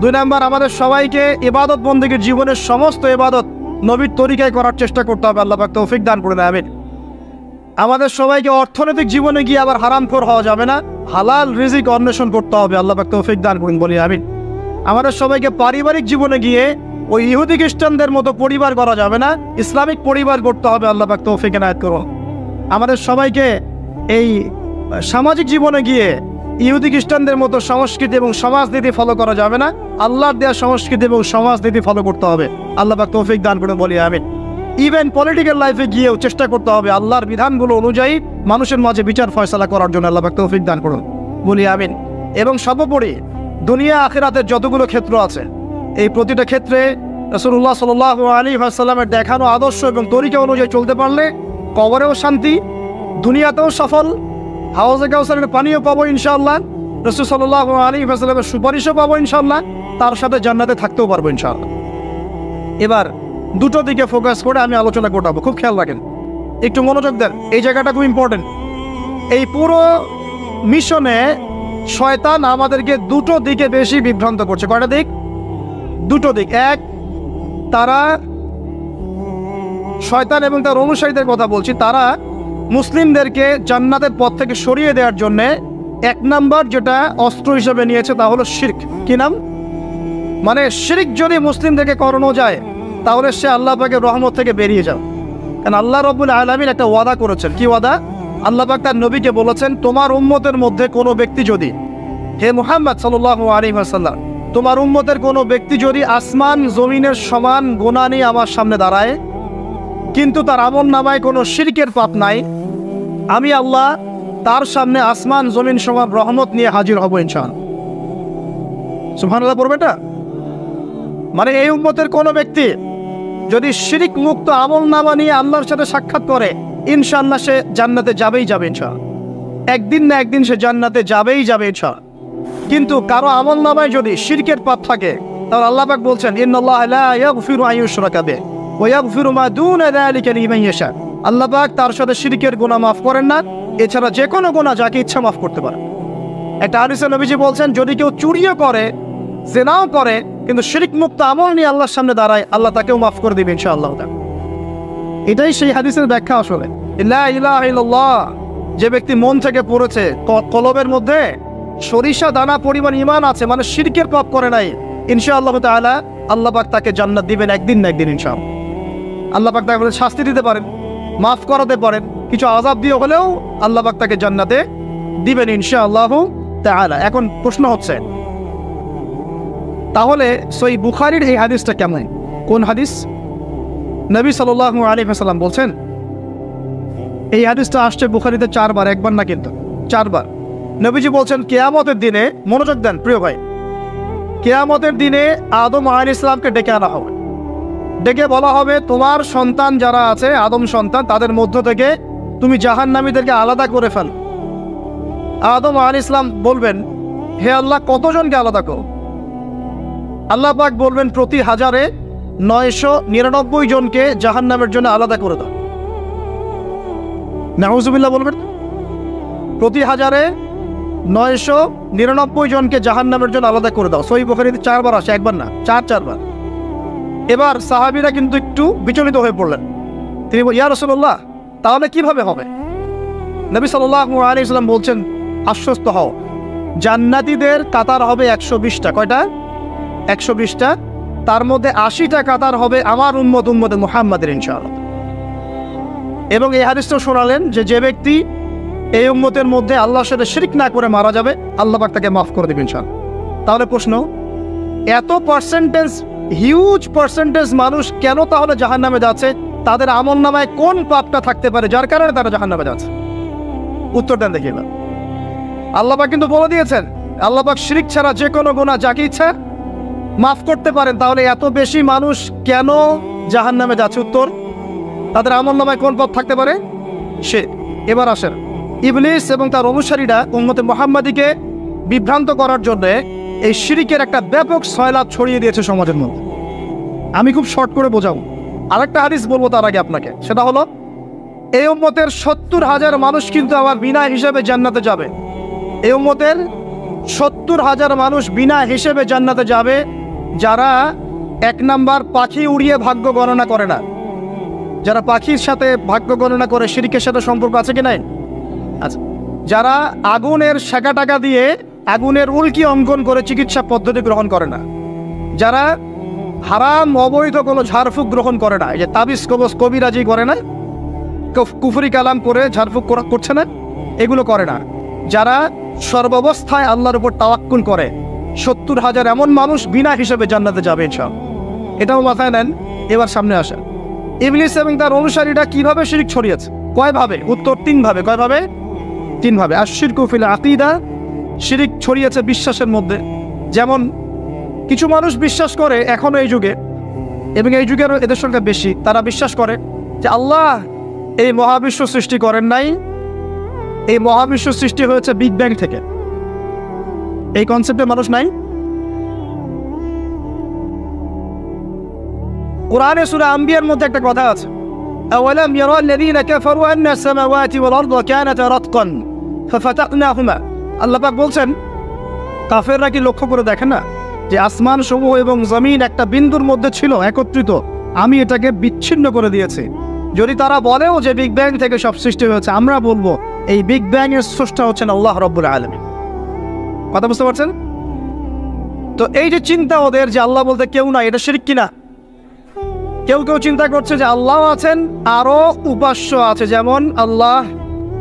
দুই নাম্বার, আমাদের সবাইকে ইবাদত বন্দেগীর জীবনের সমস্ত ইবাদত নবীর তরিকায় করার চেষ্টা করতে হবে। আল্লাহ পাক তৌফিক দান করুন, আমিন। আমাদের সবাইকে অর্থনৈতিক জীবনে গিয়ে আবার হারামখোর হওয়া যাবে না, হালাল রিজিক অন্বেষণ করতে হবে। আল্লাহ পাক তৌফিক দান করুন, বলি আমিন। আমাদের সবাইকে পারিবারিক জীবনে গিয়ে ওই ইহুদি খ্রিস্টানদের মতো পরিবার করা যাবে না, ইসলামিক পরিবার করতে হবে। আল্লাহ পাক তৌফিক এনায়েত করুন। আমাদের সবাইকে এই সামাজিক জীবনে গিয়ে ইহুদি খ্রিস্টানদের মতো সংস্কৃতি এবং সমাজনীতি ফলো করা যাবে না, আল্লাহর দেওয়া সংস্কৃতি এবং সমাজনীতি ফলো করতে হবে। আল্লাহ পাক তৌফিক দান করুন, বলি আমিন। ইভেন পলিটিক্যাল লাইফে গিয়েও চেষ্টা করতে হবে আল্লাহর বিধানগুলো অনুযায়ী মানুষের মাঝে বিচার ফয়সালা করার জন্য। আল্লাহ পাক তৌফিক দান করুন, বলি আমিন। এবং সর্বোপরি দুনিয়া আখিরাতের যতগুলো ক্ষেত্র আছে, এই প্রতিটা ক্ষেত্রে রাসূলুল্লাহ সাল্লাল্লাহু আলাইহি ওয়াসাল্লামের দেখানো আদর্শ এবং তরিকা অনুযায়ী চলতে পারলে কবরেও শান্তি, দুনিয়াতেও সফল, হাউজে কাউসারের পানিও পাবো ইনশাআল্লাহ, রাসূল সাল্লাল্লাহু আলাইহি ওয়াসাল্লামের সুপারিশও পাবো ইনশাআল্লাহ, তার সাথে জান্নাতে থাকতেও পারবো ইনশাআল্লাহ। এবার দুটো দিকে ফোকাস করে আমি আলোচনা করবো, খুব খেয়াল রাখেন, একটু মনোযোগ দেন, এই জায়গাটা খুব ইম্পর্টেন্ট। এই পুরো মিশনে শয়তান আমাদেরকে দুটো দিকে বেশি বিভ্রান্ত করছে। কয়টা দিক? দুটো দিক। এক, তারা শয়তান এবং তার অনুসারীদের কথা বলছি, তারা মুসলিমদেরকে জান্নাতের পথ থেকে সরিয়ে দেওয়ার জন্যে এক নাম্বার যেটা অস্ত্র হিসেবে নিয়েছে তা হলো শিরক। কি নাম? মানে শিরক যদি মুসলিমদেরকে করানো যায় তাহলে সে আল্লাহ পাকের রহমত থেকে বেরিয়ে যাবে। কারণ আল্লাহ রাব্বুল আলামিন একটা ওয়াদা করেছেন। কি ওয়াদা? আল্লাহ পাক তার নবীকে বলেছেন, তোমার উম্মতের মধ্যে কোনো ব্যক্তি যদি, হে মুহাম্মদ সাল্লাল্লাহু আলাইহি ওয়াসাল্লাম, তোমার উম্মতের কোনো ব্যক্তি যদি আসমান জমিনের সমান গুনাহ নিয়ে আমার সামনে দাঁড়ায় কিন্তু তার আমল নামায় কোনো শিরকের পাপ নাই, আমি আল্লাহ তার সামনে আসমান জমিন সমান রহমত নিয়ে হাজির হব ইনশাআল্লাহ। সুবহানাল্লাহ পড়বে এটা। মানে এই উম্মতের কোনো ব্যক্তি যদি শিরিক মুক্ত আমল নামা নিয়ে আল্লাহর সাথে সাক্ষাৎ করে, ইনশাআল্লাহ সে জান্নাতে যাবেই যাবে ইনশাআল্লাহ। একদিন না একদিন সে জান্নাতে যাবেই যাবে ইনশাআল্লাহ। কিন্তু কারো আমল নামায় যদি শিরকের পাপ থাকে, তাহলে আল্লাহ পাক বলছেন ইন্নাল্লাহা লা ইয়াগফিরু আন ইউশরাকা বিহি ওয়া ইয়াগফিরু মা দুনা যালিকা লিমান ইয়াশা। আল্লাহ পাক তার সাথে শিরকের গুনাহ মাফ করেন না, এছাড়া যে কোনো গুনাহ যাকে ইচ্ছা মাফ করতে পারে। একটা হাদিসে নবীজি বলছেন, যদি কেউ চুরিও করে, জিনাও করে, কিন্তু শিরক মুক্ত আমল নিয়ে আল্লাহর সামনে দাঁড়ায়, আল্লাহ তাকেও মাফ করে দিবেন ইনশাআল্লাহ। এটাই সেই হাদিসের ব্যাখ্যা। আসলে লা ইলাহা ইল্লাল্লাহ যে ব্যক্তি মন থেকে পড়েছে, কলবের মধ্যে সরিষা দানা পরিমাণ ঈমান আছে, মানে শিরকের পাপ করে নাই, ইনশাআল্লাহ তাআলা আল্লাহ পাক তাকে জান্নাত দিবেন একদিন না একদিন ইনশাআল্লাহ। আল্লাহ পাক তাকে শাস্তি দিতে পারেন, মাফ করাতে পারেন, কিছু আযাব দিয়ে হলেও আল্লাহ পাক তাকে জান্নাতে দিবেন ইনশাআল্লাহ তাআলা। এখন প্রশ্ন হচ্ছে, তাহলে সহিহ বুখারীর এই হাদিসটা কেমন? কোন হাদিস? নবী সাল্লাল্লাহু আলাইহি ওয়াসাল্লাম বলছেন, এই হাদিসটা আসছে বুখারীতে 4 বার, একবার না কিন্তু 4 বার। নবীজি বলছেন, কিয়ামতের দিনে, মনোযোগ দেন প্রিয় ভাই, কিয়ামতের দিনে আদম আলাইহিস সালামকে ডেকে আনা হবে। ডেকে বলা হবে, তোমার সন্তান যারা আছে, আদম সন্তান, তাদের মধ্য থেকে তুমি জাহান্নামীদেরকে আলাদা করে ফেল। আদম আলাইহিস সালাম বলবেন, হে আল্লাহ, কতজনকে আলাদা করো? আল্লাহ পাক বলবেন, প্রতি 1000-এ 999 জনকে জাহান্নামের জন্য আলাদা করে দাও। নাউজুবিল্লাহ বলবেন। প্রতি 1000-এ 999 জনকে জাহান্নামের জন্য আলাদা করে দাও। সহিহ বুখারীতে 4 বার আসে, একবার না, 4 বার। এবার সাহাবীরা কিন্তু একটু বিচলিত হয়ে পড়লেন। তিনি বলেন, ইয়া রাসূলুল্লাহ, তাহলে কিভাবে হবে? নবী সাল্লাল্লাহু আলাইহি ওয়াসাল্লাম বলছেন, আশ্বস্ত হও, জান্নাতীদের কাতার হবে 120টা। কয়টা? 120টা। তার মধ্যে 80টা কাতার হবে আমার উম্মতে মুহাম্মাদের ইনশাআল্লাহ। এবং এই হাদিসটা শোনালেন যে ব্যক্তি এই উম্মতের মধ্যে আল্লাহর সাথে শিরক না করে মারা যাবে, আল্লাহ পাক তাকে মাফ করে দেবেন ইনশাআল্লাহ। তাহলে প্রশ্ন, এত পার্সেন্টেজ, হিউজ পার্সেন্টেজ মানুষ কেন তাহলে জাহান্নামে যাচ্ছে? তাদের আমল নামায় কোন পাপটা থাকতে পারে যার কারণে তারা জাহান্নামে যাচ্ছে? উত্তর দেন দেখি। আল্লাহ পাক কিন্তু বলে দিয়েছেন, আল্লাহ পাক শিরক ছাড়া যে কোনো গুনাহ যাকে ইচ্ছা মাফ করতে পারেন। তাহলে এত বেশি মানুষ কেন জাহান্নামে যাচ্ছে? উত্তর, তাদের আমল নামায় কোন পাপ থাকতে পারে? সে। এবার আসেন, ইবলিস এবং তার অনুসারীরা উম্মতে মুহাম্মাদীকে বিভ্রান্ত করার জন্য এই শিরকের একটা ব্যাপক সয়লাব ছড়িয়ে দিয়েছে সমাজের মধ্যে। আমি খুব শর্ট করে বোঝাবো। আরেকটা হাদিস বলবো তার আগে আপনাকে, সেটা হলো, এই উম্মতের 70,000 মানুষ কিন্তু আবার বিনা হিসেবে জান্নাতে যাবে। এই উম্মতের 70,000 মানুষ বিনা হিসেবে জান্নাতে যাবে, যারা 1 নাম্বার পাখি উড়িয়ে ভাগ্য গণনা করে না। যারা পাখির সাথে ভাগ্য গণনা করে, শিরকের সাথে সম্পর্ক আছে কি নাই? আচ্ছা। যারা আগুনের শাখা টাকা দিয়ে আগুনের উল্কি অঙ্কন করে চিকিৎসা পদ্ধতি গ্রহণ করে না। যারা হারাম অবৈধ কোনো ঝাড়ফুঁক গ্রহণ করে না, এই যে তাবিজ কবজ কবিরাজি করে না, কুফরি কালাম করে ঝাড়ফুঁক করছে না, এগুলো করে না। যারা সর্বাবস্থায় আল্লাহর উপর তাওয়াক্কুল করে, 70,000 এমন মানুষ বিনা হিসেবে জান্নাতে যাবে ইনশাআল্লাহ। এটাও মাথায় নেন। এবার সামনে আসে, ইবলিস এবং তার অনুসারীরা কিভাবে শিরক ছড়িয়েছে? কয়ভাবে? উত্তর 3 ভাবে। কয়ভাবে? 3 ভাবে। আশ-শিরকু ফিল আকীদা, শিরক ছড়িয়েছে বিশ্বাসের মধ্যে। যেমন কিছু মানুষ বিশ্বাস করে এখনো এই যুগে, এবং এই যুগেরও এদের সংখ্যা বেশি, তারা বিশ্বাস করে যে আল্লাহ এই মহাবিশ্ব সৃষ্টি করেন নাই, এই মহাবিশ্ব সৃষ্টি হয়েছে বিগ ব্যাং থেকে। এই কনসেপ্টে মানুষ নাই। কোরআনে সূরা আম্বিয়ার মধ্যে একটা কথা আছে, আওয়ালাম ইয়ারাল্লাযীনা কাফারু আন্না আস-সামাওয়াতি ওয়াল আরদা কানাতা রাতকান ফাফাতাকনাহুমা। আল্লাহ পাক বলছেন, কাফেররা কি লক্ষ্য করে দেখে না যে আসমান সমূহ এবং জমিন একটা বিন্দুর মধ্যে ছিল একত্রিত, আমি এটাকে বিচ্ছিন্ন করে দিয়েছি। যদি তারা বলেও যে বিগ ব্যাং থেকে সব সৃষ্টি হয়েছে, আমরা বলবো এই বিগ ব্যাং এর স্রষ্টা হচ্ছেন আল্লাহ রাব্বুল আলামিন। কথা বুঝতে পারছেন? তো এই যে চিন্তা ওদের যে আল্লাহ বলতে কেউ না, এটা শিরক কিনা? কেউ কেউ চিন্তা করছে যে আল্লাহ আছেন, আরো উপাস্য আছে, যেমন আল্লাহ,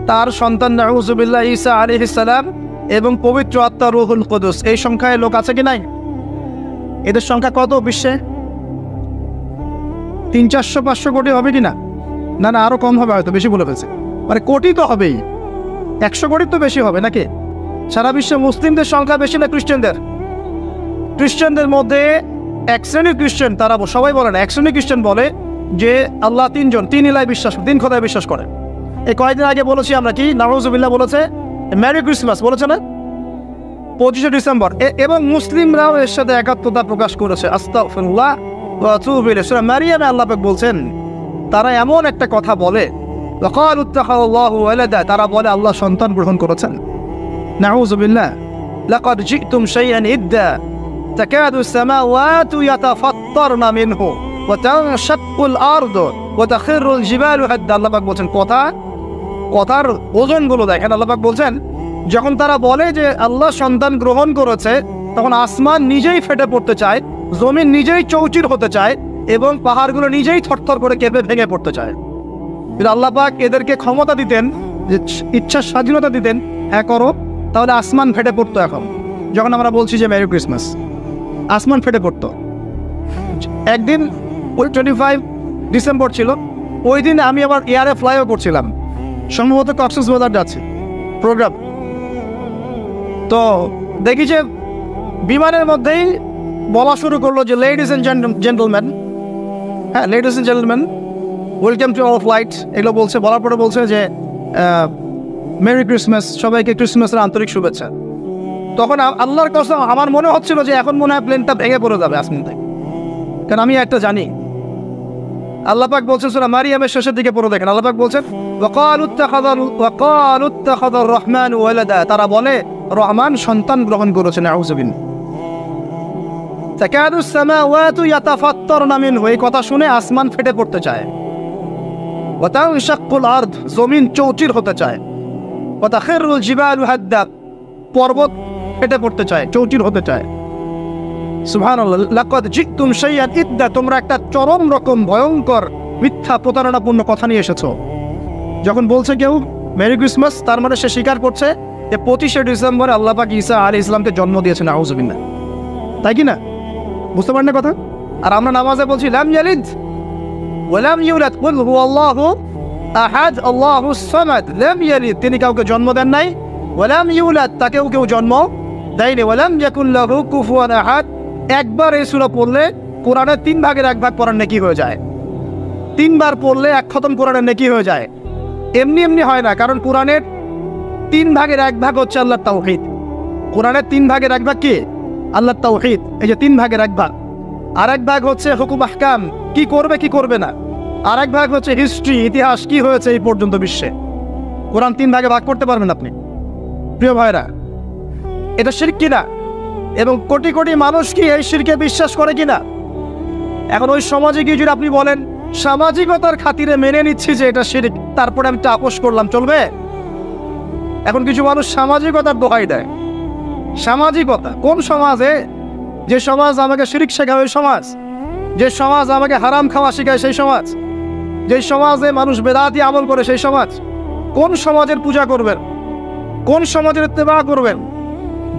তার সন্তান নাউজুবিল্লাহ ঈসা আলাইহিস সালাম এবং পবিত্র আত্মা রূহুল কুদুস। এই সংখ্যায় লোক আছে কি নাই? এদের সংখ্যা কত বিশ্বে? 300-400 কোটি হবে কিনা? না না, আরো কম হবে, হয়তো বেশি বলে ফেলছে। মানে কোটি তো হবেই, 100 কোটির তো বেশি হবে নাকি? সারা বিশ্বে মুসলিমদের সংখ্যা বেশি না খ্রিস্টানদের? খ্রিস্টানদের মধ্যে এক শ্রেণীর খ্রিস্টান, তারা সবাই বলে না, এক শ্রেণীর খ্রিস্টান বলে যে আল্লাহ তিনজন, তিন ইলায় বিশ্বাস, তিন খোদায় বিশ্বাস করে। এই কয়েকদিন আগে বলেছি আমরা কি, নাউজুবিল্লাহ বলেছে মেরি ক্রিসমাস, বলেছে না 25শে ডিসেম্বর, এবং মুসলিমরাও এর সাথে একাত্মতা প্রকাশ করেছে। আস্তাগফিরুল্লাহ ওয়া আতুবু ইলাইহি। সূরা মারিয়ামে আল্লাহ পাক বলছেন তারা এমন একটা কথা বলে, ওয়াকালু ইত্তাখাযাল্লাহু ওয়ালাদা, তারা বলে আল্লাহ সন্তান গ্রহণ করেছেন। নাউযুবিল্লাহ। লাকাদ জিতুম শাইআন ইদ্দা তাকাদু আস-সামাওয়াতু ইয়াতাফাত্তারনা মিনহু ওয়া তানশাক্কুল আরদু ওয়া তাখিরুল জিবালু হাদ্দা। আল্লাহ পাক বলছেন কথার ওজনগুলো দেখেন। আল্লাহ পাক বলছেন যখন তারা বলে যে আল্লাহ সন্তান গ্রহণ করেছে, তখন আসমান নিজেই ফেটে পড়তে চায়, জমিন নিজেই চৌচির হতে চায়, এবং পাহাড়গুলো নিজেই থরথর করে কেঁপে ভেঙে পড়তে চায়। কিন্তু আল্লাহ পাক এদেরকে ক্ষমতা দিতেন, যে ইচ্ছার স্বাধীনতা দিতেন, হ্যাঁ করো, তাহলে আসমান ফেটে পড়তো। এখন যখন আমরা বলছি যে মেরি ক্রিসমাস, আসমান ফেটে পড়তো। একদিন ওই 25 ডিসেম্বর ছিল, ওই দিন আমি আবার এয়ারে ফ্লাইও করছিলাম, সম্ভবত কক্সবাজার যাচ্ছি প্রোগ্রাম। তো দেখি যে বিমানের মধ্যেই বলা শুরু করলো যে লেডিস এন্ড জেন্টলম্যান, হ্যাঁ ladies and gentleman, welcome to our flight, এগুলো বলছে। বলার পরে বলছে যে মেরি ক্রিসমাস, সবাইকে ক্রিসমাসের আন্তরিক শুভেচ্ছা। তখন আল্লাহর কসম আমার মনে হচ্ছিল যে এখন মনে হয় প্লেনটা ভেঙে পড়ে যাবে আসমান থেকে, কারণ আমি একটা জানি। আল্লাহ পাক বলছেন সূরা মারিয়ামের শেষের দিকে পড়ে দেখেন, আল্লাহ পাক বলছেন ওয়াকালু ইত্তাখাযার রহমানু ওয়ালাদা, তারা বলে রহমান সন্তান গ্রহণ করেছেন। নাউযুবিল্লাহ। তাকাদু আস-সামাওয়াতু ইয়াতাফাত্তারনা মিনহু, এই কথা শুনে আসমান ফেটে পড়তে চায়। ওয়া তানশাক্কুল আরদ, জমিন চৌচির হতে চায়। ওয়া তাখিরুল জিবালু হাদ্দা, পর্বত ফেটে পড়তে চায়, চৌচির হতে চায়। সুবহানাল্লাহ। লাকাদ জিতুম শাইআন ইদ্দা, তোমরা একটা চরম রকম ভয়ঙ্কর মিথ্যা প্রতারণাপূর্ণ কথা নিয়ে এসেছো। যখন বলছে কেউ মেরি ক্রিসমাস, তার মানে সে স্বীকার করছে যে 25শে ডিসেম্বরে আল্লাহ পাক ঈসা আলাইহিস সালামকে জন্ম দিয়েছেন। নাউযুবিল্লাহ। তাই কি না? বুঝতে পারেন না কথা? আর আমরা নামাজে বলছি লাম ইয়ালিদ ওয়া লাম ইউলাদ কুল হুয়াল্লাহু আহাদ আল্লাহুস সামাদ। লাম ইয়ালিদ, তিনি কাউকে জন্ম দেন নাই, ওয়া লাম ইউলাদ, তাকেও কেউ জন্ম দেয়নি, ওয়া লাম ইয়াকুল লাহু কুফুয়ান আহাদ। একবার এই সূরা পড়লে কোরআনের 3 ভাগের 1 ভাগ পড়ার নেকি হয়ে যায়। 3 বার পড়লে 1 খতম কোরআনের নেকি হয়ে যায়। এমনি এমনি হয় না, কারণ কোরআনের 3 ভাগের 1 ভাগ হচ্ছে আল্লাহর তাওহীদ। কোরআনের 3 ভাগের 1 ভাগ কি? আল্লাহর তাওহীদ। এই যে 3 ভাগের 1 ভাগ। আর 1 ভাগ হচ্ছে হুকুম আহকাম, কি করবে কি করবে না। আর 1 ভাগ হচ্ছে হিস্ট্রি, ইতিহাস, কি হয়েছে এই পর্যন্ত বিশ্বে। কোরআন 3 ভাগে ভাগ করতে পারবেন আপনি। প্রিয় ভাইরা, এটা শিরক কিনা? এবং কোটি কোটি মানুষ কি এই শিরকে বিশ্বাস করে কিনা? এখন ওই সমাজে গিয়ে যদি আপনি বলেন সামাজিকতার খাতিরে মেনে নিচ্ছি যে এটা শিরক, তারপরে আমি আপোষ করলাম, চলবে? এখন কিছু মানুষ সামাজিকতার দোহাই দেয়। সামাজিকতা কোন সমাজে? যে সমাজ আমাকে শিরক শেখায় ওই সমাজ, যে সমাজ আমাকে হারাম খাওয়া শেখায় সেই সমাজ, যে সমাজে মানুষ বেদাতি আমল করে সেই সমাজ। কোন সমাজের পূজা করবেন? কোন সমাজের ইত্তেবা করবেন?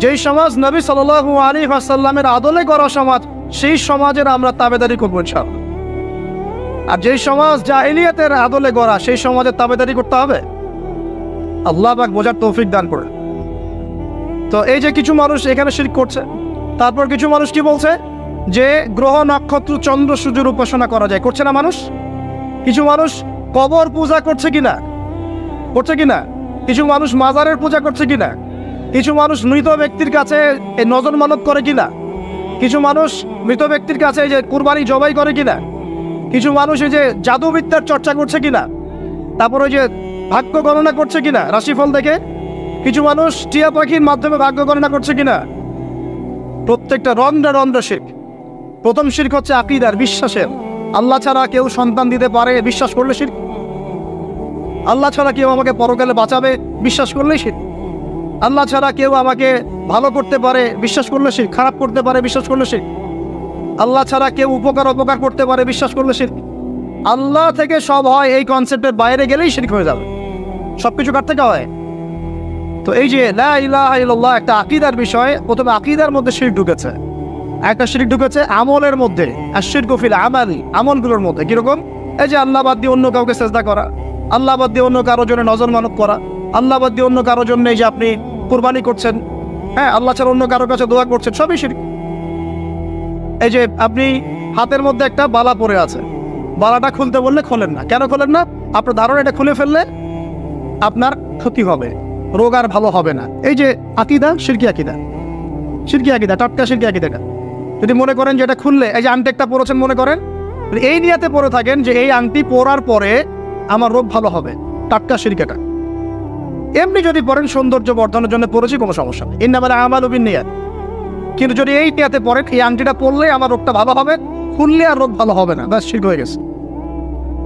যেই সমাজ নবী সাল্লাল্লাহু আলাইহি ওয়াসাল্লামের আদলে করা সমাজ, সেই সমাজের আমরা তাবেদারি করবো ইনশাআল্লাহ। আর যেই সমাজ জাহিলিয়াতের আদলে গড়া, সেই সমাজের তাবেদারি করতে হবে। আল্লাহ পাক বোঝার তৌফিক দান করে। তো এই যে কিছু মানুষ এখানে শিরক করছে, তারপর কিছু মানুষ কি বলছে যে গ্রহ নক্ষত্র চন্দ্র সূর্যের উপাসনা করা যায়, করছে না মানুষ? কিছু মানুষ কবর পূজা করছে কিনা? করছে কিনা? কিছু মানুষ মাজারের পূজা করছে কিনা? কিছু মানুষ মৃত ব্যক্তির কাছে এই নজর মানত করে কিনা? কিছু মানুষ মৃত ব্যক্তির কাছে এই যে কুরবানি জবাই করে কিনা? কিছু মানুষ এই যে জাদুবিদ্যার চর্চা করছে কিনা? তারপর ওই যে ভাগ্য গণনা করছে কিনা রাশিফল দেখে? কিছু মানুষ টিয়া পাখির মাধ্যমে ভাগ্য গণনা করছে কিনা? প্রত্যেকটা রন্ধ্রে রন্ধ্রে শিরক। প্রথম শিরক হচ্ছে আকীদার, বিশ্বাসের। আল্লাহ ছাড়া কেউ সন্তান দিতে পারে বিশ্বাস করলে শিরক। আল্লাহ ছাড়া কেউ আমাকে পরকালে বাঁচাবে বিশ্বাস করলেই শিরক। আল্লাহ ছাড়া কেউ আমাকে ভালো করতে পারে বিশ্বাস করলে শিরক। খারাপ করতে পারে বিশ্বাস করলে শিরক। আল্লাহ ছাড়া কেউ উপকার অপকার করতে পারে বিশ্বাস করলে শিরক। আল্লাহ থেকে সব হয়, এই কনসেপ্টের বাইরে গেলেই শিরক হয়ে যাবে। সবকিছু কার থেকে হয়? তো এই যে লা ইলাহা ইল্লাল্লাহ একটা আকীদার বিষয়। প্রথমে আকীদার মধ্যে শিরক ঢুকেছে, একটা শিরক ঢুকেছে আমলের মধ্যে। আশ-শিরকু ফিল আমাল, আমলগুলোর মধ্যে। কিরকম? এই যে আল্লাহ বাদ দিয়ে অন্য কাউকে সেজদা করা, আল্লাহ বাদ দিয়ে অন্য কারোর জন্য নজর মানত করা, আল্লাহ বাদ দিয়ে অন্য কারোর জন্য এই যে আপনি কুরবানি করছেন, হ্যাঁ আল্লাহ ছাড়া অন্য কারোর কাছে দোয়া করছেন, সবই শিরক। এই যে আপনি হাতের মধ্যে একটা বালা পরে আছে, বালাটা খুলতে বললে খোলেন না। কেন খোলেন না? আপনার ধারণা এটা খুলে ফেললে আপনার ক্ষতি হবে, রোগ আর ভালো হবে না। এই যে আকিদা, শিরকি আকিদা, শিরকি আকিদা, টাটকা শিরকি আকিদাটা যদি মনে করেন যে এটা খুললে, এই যে আংটি একটা পরেছেন মনে করেন, এই নিয়াতে পরে থাকেন যে এই আংটি পরার পরে আমার রোগ ভালো হবে, টাটকা শিরকাটা। এমনি যদি পড়েন সৌন্দর্য বর্ধনের জন্য পড়েছি, কোনো সমস্যা নেই, ইন্নামাল আমালু বিন্নিয়াত। কিন্তু যদি এই নিয়াতে পড়েন এই আংটিটা পরলে আমার রোগটা ভালো হবে, খুললে আর রোগ ভালো হবে না, ব্যাস শিরক হয়ে গেছে।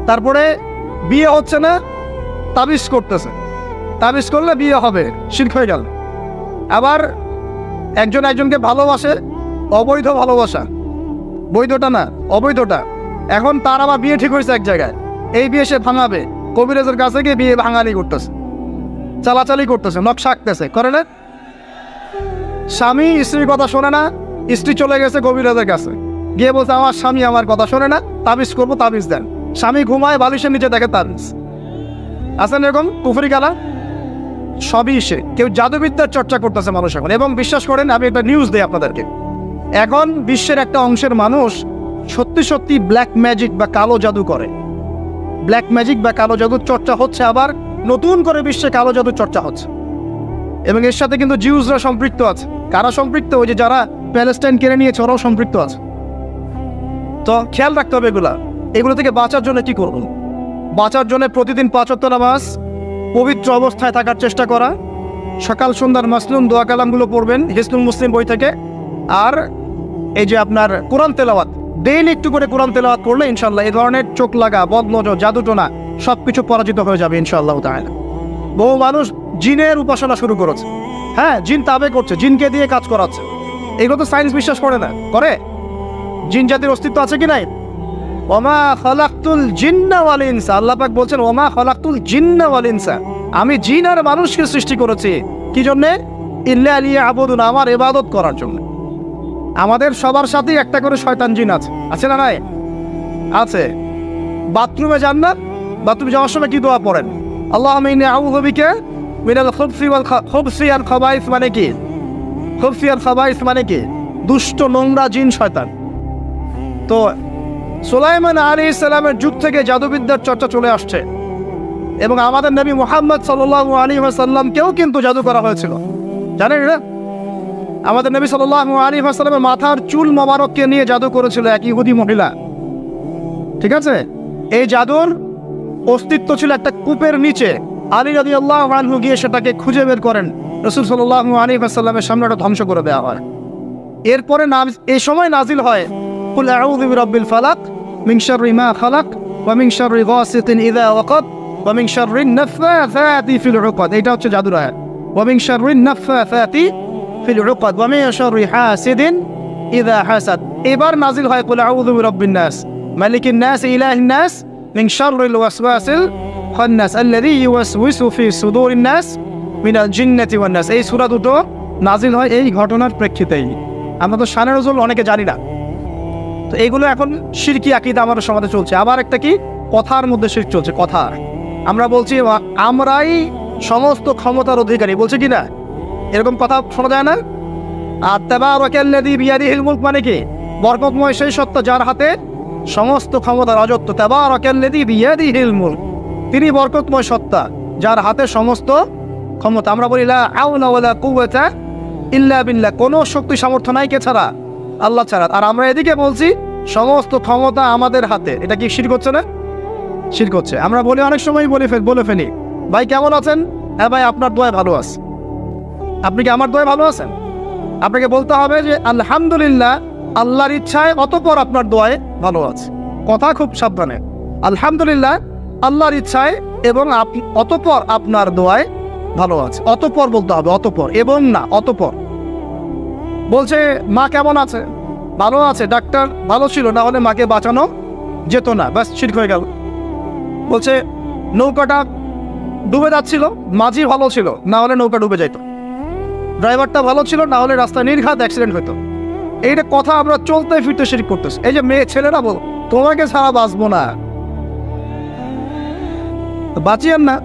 তারপরে বিয়ে হচ্ছে না, তাবিজ করতেছে, তাবিজ করলে বিয়ে হবে, শিরক হয়ে গেল। আবার একজন একজনকে ভালোবাসে, অবৈধ ভালোবাসা, বৈধটা না অবৈধটা। এখন তার আবার বিয়ে ঠিক হয়েছে এক জায়গায়, এই বিয়ে সে ভাঙাবে, কবিরাজের কাছে গিয়ে বিয়ে ভাঙানি করতেছে, চালাচালি করতেছে, নকশা আঁকতেছে, করে না? স্বামী স্ত্রীর কথা শোনে না, স্ত্রী চলে গেছে কবিরাজের কাছে, গিয়ে বলছে আমার স্বামী আমার কথা শোনে না, তাবিজ করবো, তাবিজ দেন। স্বামী ঘুমায়, বালিশের নিচে দেখে তাবিজ। আছেন এরকম কুফরি কালা? সবই সে। কেউ জাদুবিদ্যার চর্চা করতেছে মানুষ এখন। এবং বিশ্বাস করেন, আমি একটা নিউজ দিই আপনাদেরকে, এখন বিশ্বের একটা অংশের মানুষ সত্যি সত্যি ব্ল্যাক ম্যাজিক বা কালো জাদু করে। ব্ল্যাক ম্যাজিক বা কালো জাদুর চর্চা হচ্ছে, আবার নতুন করে বিশ্বে কালো জাদুর চর্চা হচ্ছে। এবং এর সাথে কিন্তু জিউসরা সম্পৃক্ত আছে। কারা সম্পৃক্ত? ওই যে যারা প্যালেস্টাইন কেড়ে নিয়েছে ওরাও সম্পৃক্ত আছে। তো খেয়াল রাখতে হবে এগুলো থেকে বাঁচার জন্য কি করব? বাঁচার জন্য প্রতিদিন 5 ওয়াক্ত নামাজ, পবিত্র অবস্থায় থাকার চেষ্টা করা, সকাল সন্ধ্যার মাসনুন দোয়া কালামগুলো পড়বেন হিসনুল মুসলিম বই থেকে। আর এই যে আপনার কোরআন তেলাওয়াত, ডেইলি একটু করে কোরআন তেলাওয়াত করলে ইনশাল্লাহ এই ধরনের চোখ লাগা, বদনজর, জাদুটোনা সবকিছু পরাজিত হয়ে যাবে ইনশাআল্লাহ তাআলা। বহু মানুষ জিনের উপাসনা শুরু করেছে, হ্যাঁ জিন তাবে করছে, জিনকে দিয়ে কাজ করাচ্ছে। এগুলো তো সায়েন্স বিশ্বাস করে না, করে? জিন জাতির অস্তিত্ব আছে কি নাই? ওমা খালাকতুল জিন্না ওয়াল ইনসা, আল্লাহ পাক বলছেন ওমা খালাকতুল জিন্না ওয়াল ইনসা, আমি জিন আর মানুষকে সৃষ্টি করেছি কি জন্যে? ইল্লা লিয়াবুদুন, আমার ইবাদত করার জন্য। আমাদের সবার সাথেই একটা করে শয়তান জিন আছে, আছে না নাই? আছে। বাথরুমে যান না, বাথরুমে যাওয়ার সময় কি দোয়া পড়েন? আল্লাহুম্মা ইন্নী আউযু বিকা মিনাল খুবসি ওয়াল খুবসি আল খাবাইস, মানে কি? খুবসি আল খাবাইস মানে কি? দুষ্ট নোংরা জিন শয়তান। তো সুলাইমান আলাইহিস সালামের যুগ থেকে জাদুবিদ্যার চর্চা চলে আসছে, এবং আমাদের নবী মুহাম্মদ সাল্লাল্লাহু আলাইহি ওয়াসাল্লামকেও কিন্তু জাদু করা হয়েছিল, জানেন না? আমাদের নবী সাল্লাল্লাহু আলাইহি ওয়াসাল্লামের মাথার চুল মোবারককে নিয়ে জাদু করেছিল এক ইহুদি মহিলা, ঠিক আছে? এই জাদুর অস্তিত্ব ছিল একটা কূপের নিচে। আলী রাদিয়াল্লাহু আনহু গিয়ে সেটাকে খুঁজে বের করেন, রাসূল সাল্লাল্লাহু আলাইহি ওয়াসাল্লামের সামনে ওটা ধ্বংস করে দেওয়া হয়। এরপরে এই সময় নাজিল হয় কুল আউযু বিরাব্বিল ফালাক মিন শাররি মা খালাক ওয়া মিন শাররি গাসিকিন ইযা ওয়াকাব ওয়া মিন শাররিন নাফাসাতি ফিল উকাদ। এটা হচ্ছে জাদুর আয়াত। ওয়া মিন শাররিন নাফাসাতি ফিল উকাদ ওয়া মিন শাররি হাসিদিন ইযা হাসাদ। এবার নাজিল হয় কুল আউযু বিরাব্বিন নাস মালিকিন নাস ইলাহিন নাস মিন শাররিল ওয়াসওয়াসিল খান্নাস আল্লাযী ইউওয়াসওয়িসু ফি সুদুরিন নাস মিনাল জিন্নাতি ওয়ান নাস। এই সূরা দুটো নাজিল হয় এই ঘটনার প্রেক্ষিতেই। আমরা তো শানে নজুল অনেকে জানি না। তো এইগুলো এখন শিরকি আকীদা আমাদের সমাজে চলছে। আবার একটা কি, কথার মধ্যে শিরক চলছে। কথা আমরা বলছি আমরাই সমস্ত ক্ষমতার অধিকারী, বলছে কি না? এরকম কথা শোনা যায় না? আর তাবারাকাল্লাযী বিয়াদিহিল মুলক মানে কি? বরকতময় সেই সত্তা যার হাতে সমস্ত ক্ষমতা, রাজত্ব। তাবারাকাল্লাযী বিয়াদিহিল মুলক, তিনি বরকতময় সত্তা যার হাতে সমস্ত ক্ষমতা। আমরা বলি লা হাওলা ওয়ালা কুওয়াতা ইল্লা বিল্লাহ, কোনো শক্তি সামর্থ্য নাই কে ছাড়া? আল্লাহ ছাড়া। আর আমরা এদিকে বলছি সমস্ত ক্ষমতা আমাদের হাতে। এটা কি শিরক হচ্ছে না? শিরক হচ্ছে। আমরা বলি অনেক সময় বলে ফেলি ভাই কেমন আছেন? হ্যাঁ ভাই আপনার দোয়ায় ভালো আছে। আপনি কি আমার দোয়ায় ভালো আছেন? আপনাকে বলতে হবে যে আলহামদুলিল্লাহ, আল্লাহর ইচ্ছায়, অতঃপর আপনার দোয়ায় ভালো আছে। কথা খুব সাবধানে। আলহামদুলিল্লাহ, আল্লাহর ইচ্ছায়, এবং অতঃপর আপনার দোয়ায় ভালো আছে। অতঃপর বলতে হবে, অতঃপর, এবং না, অতঃপর। বলছে মা কেমন আছে? ভালো আছে, ডাক্তার ভালো ছিল, না হলে মাকে বাঁচানো যেত না, ব্যাস শিরক হয়ে গেল। বলছে নৌকাটা ডুবে যাচ্ছিল, মাঝি ভালো ছিল, না হলে নৌকা ডুবে যাইত। ড্রাইভারটা ভালো ছিল, না হলে রাস্তায় নির্ঘাত অ্যাক্সিডেন্ট হইতো। এইটা কথা আমরা চলতে ফিরতে শিরক করতেছি। এই যে মেয়ে ছেলেরা বল তোমাকে ছাড়া বাঁচবো না, বাঁচিয়েন না।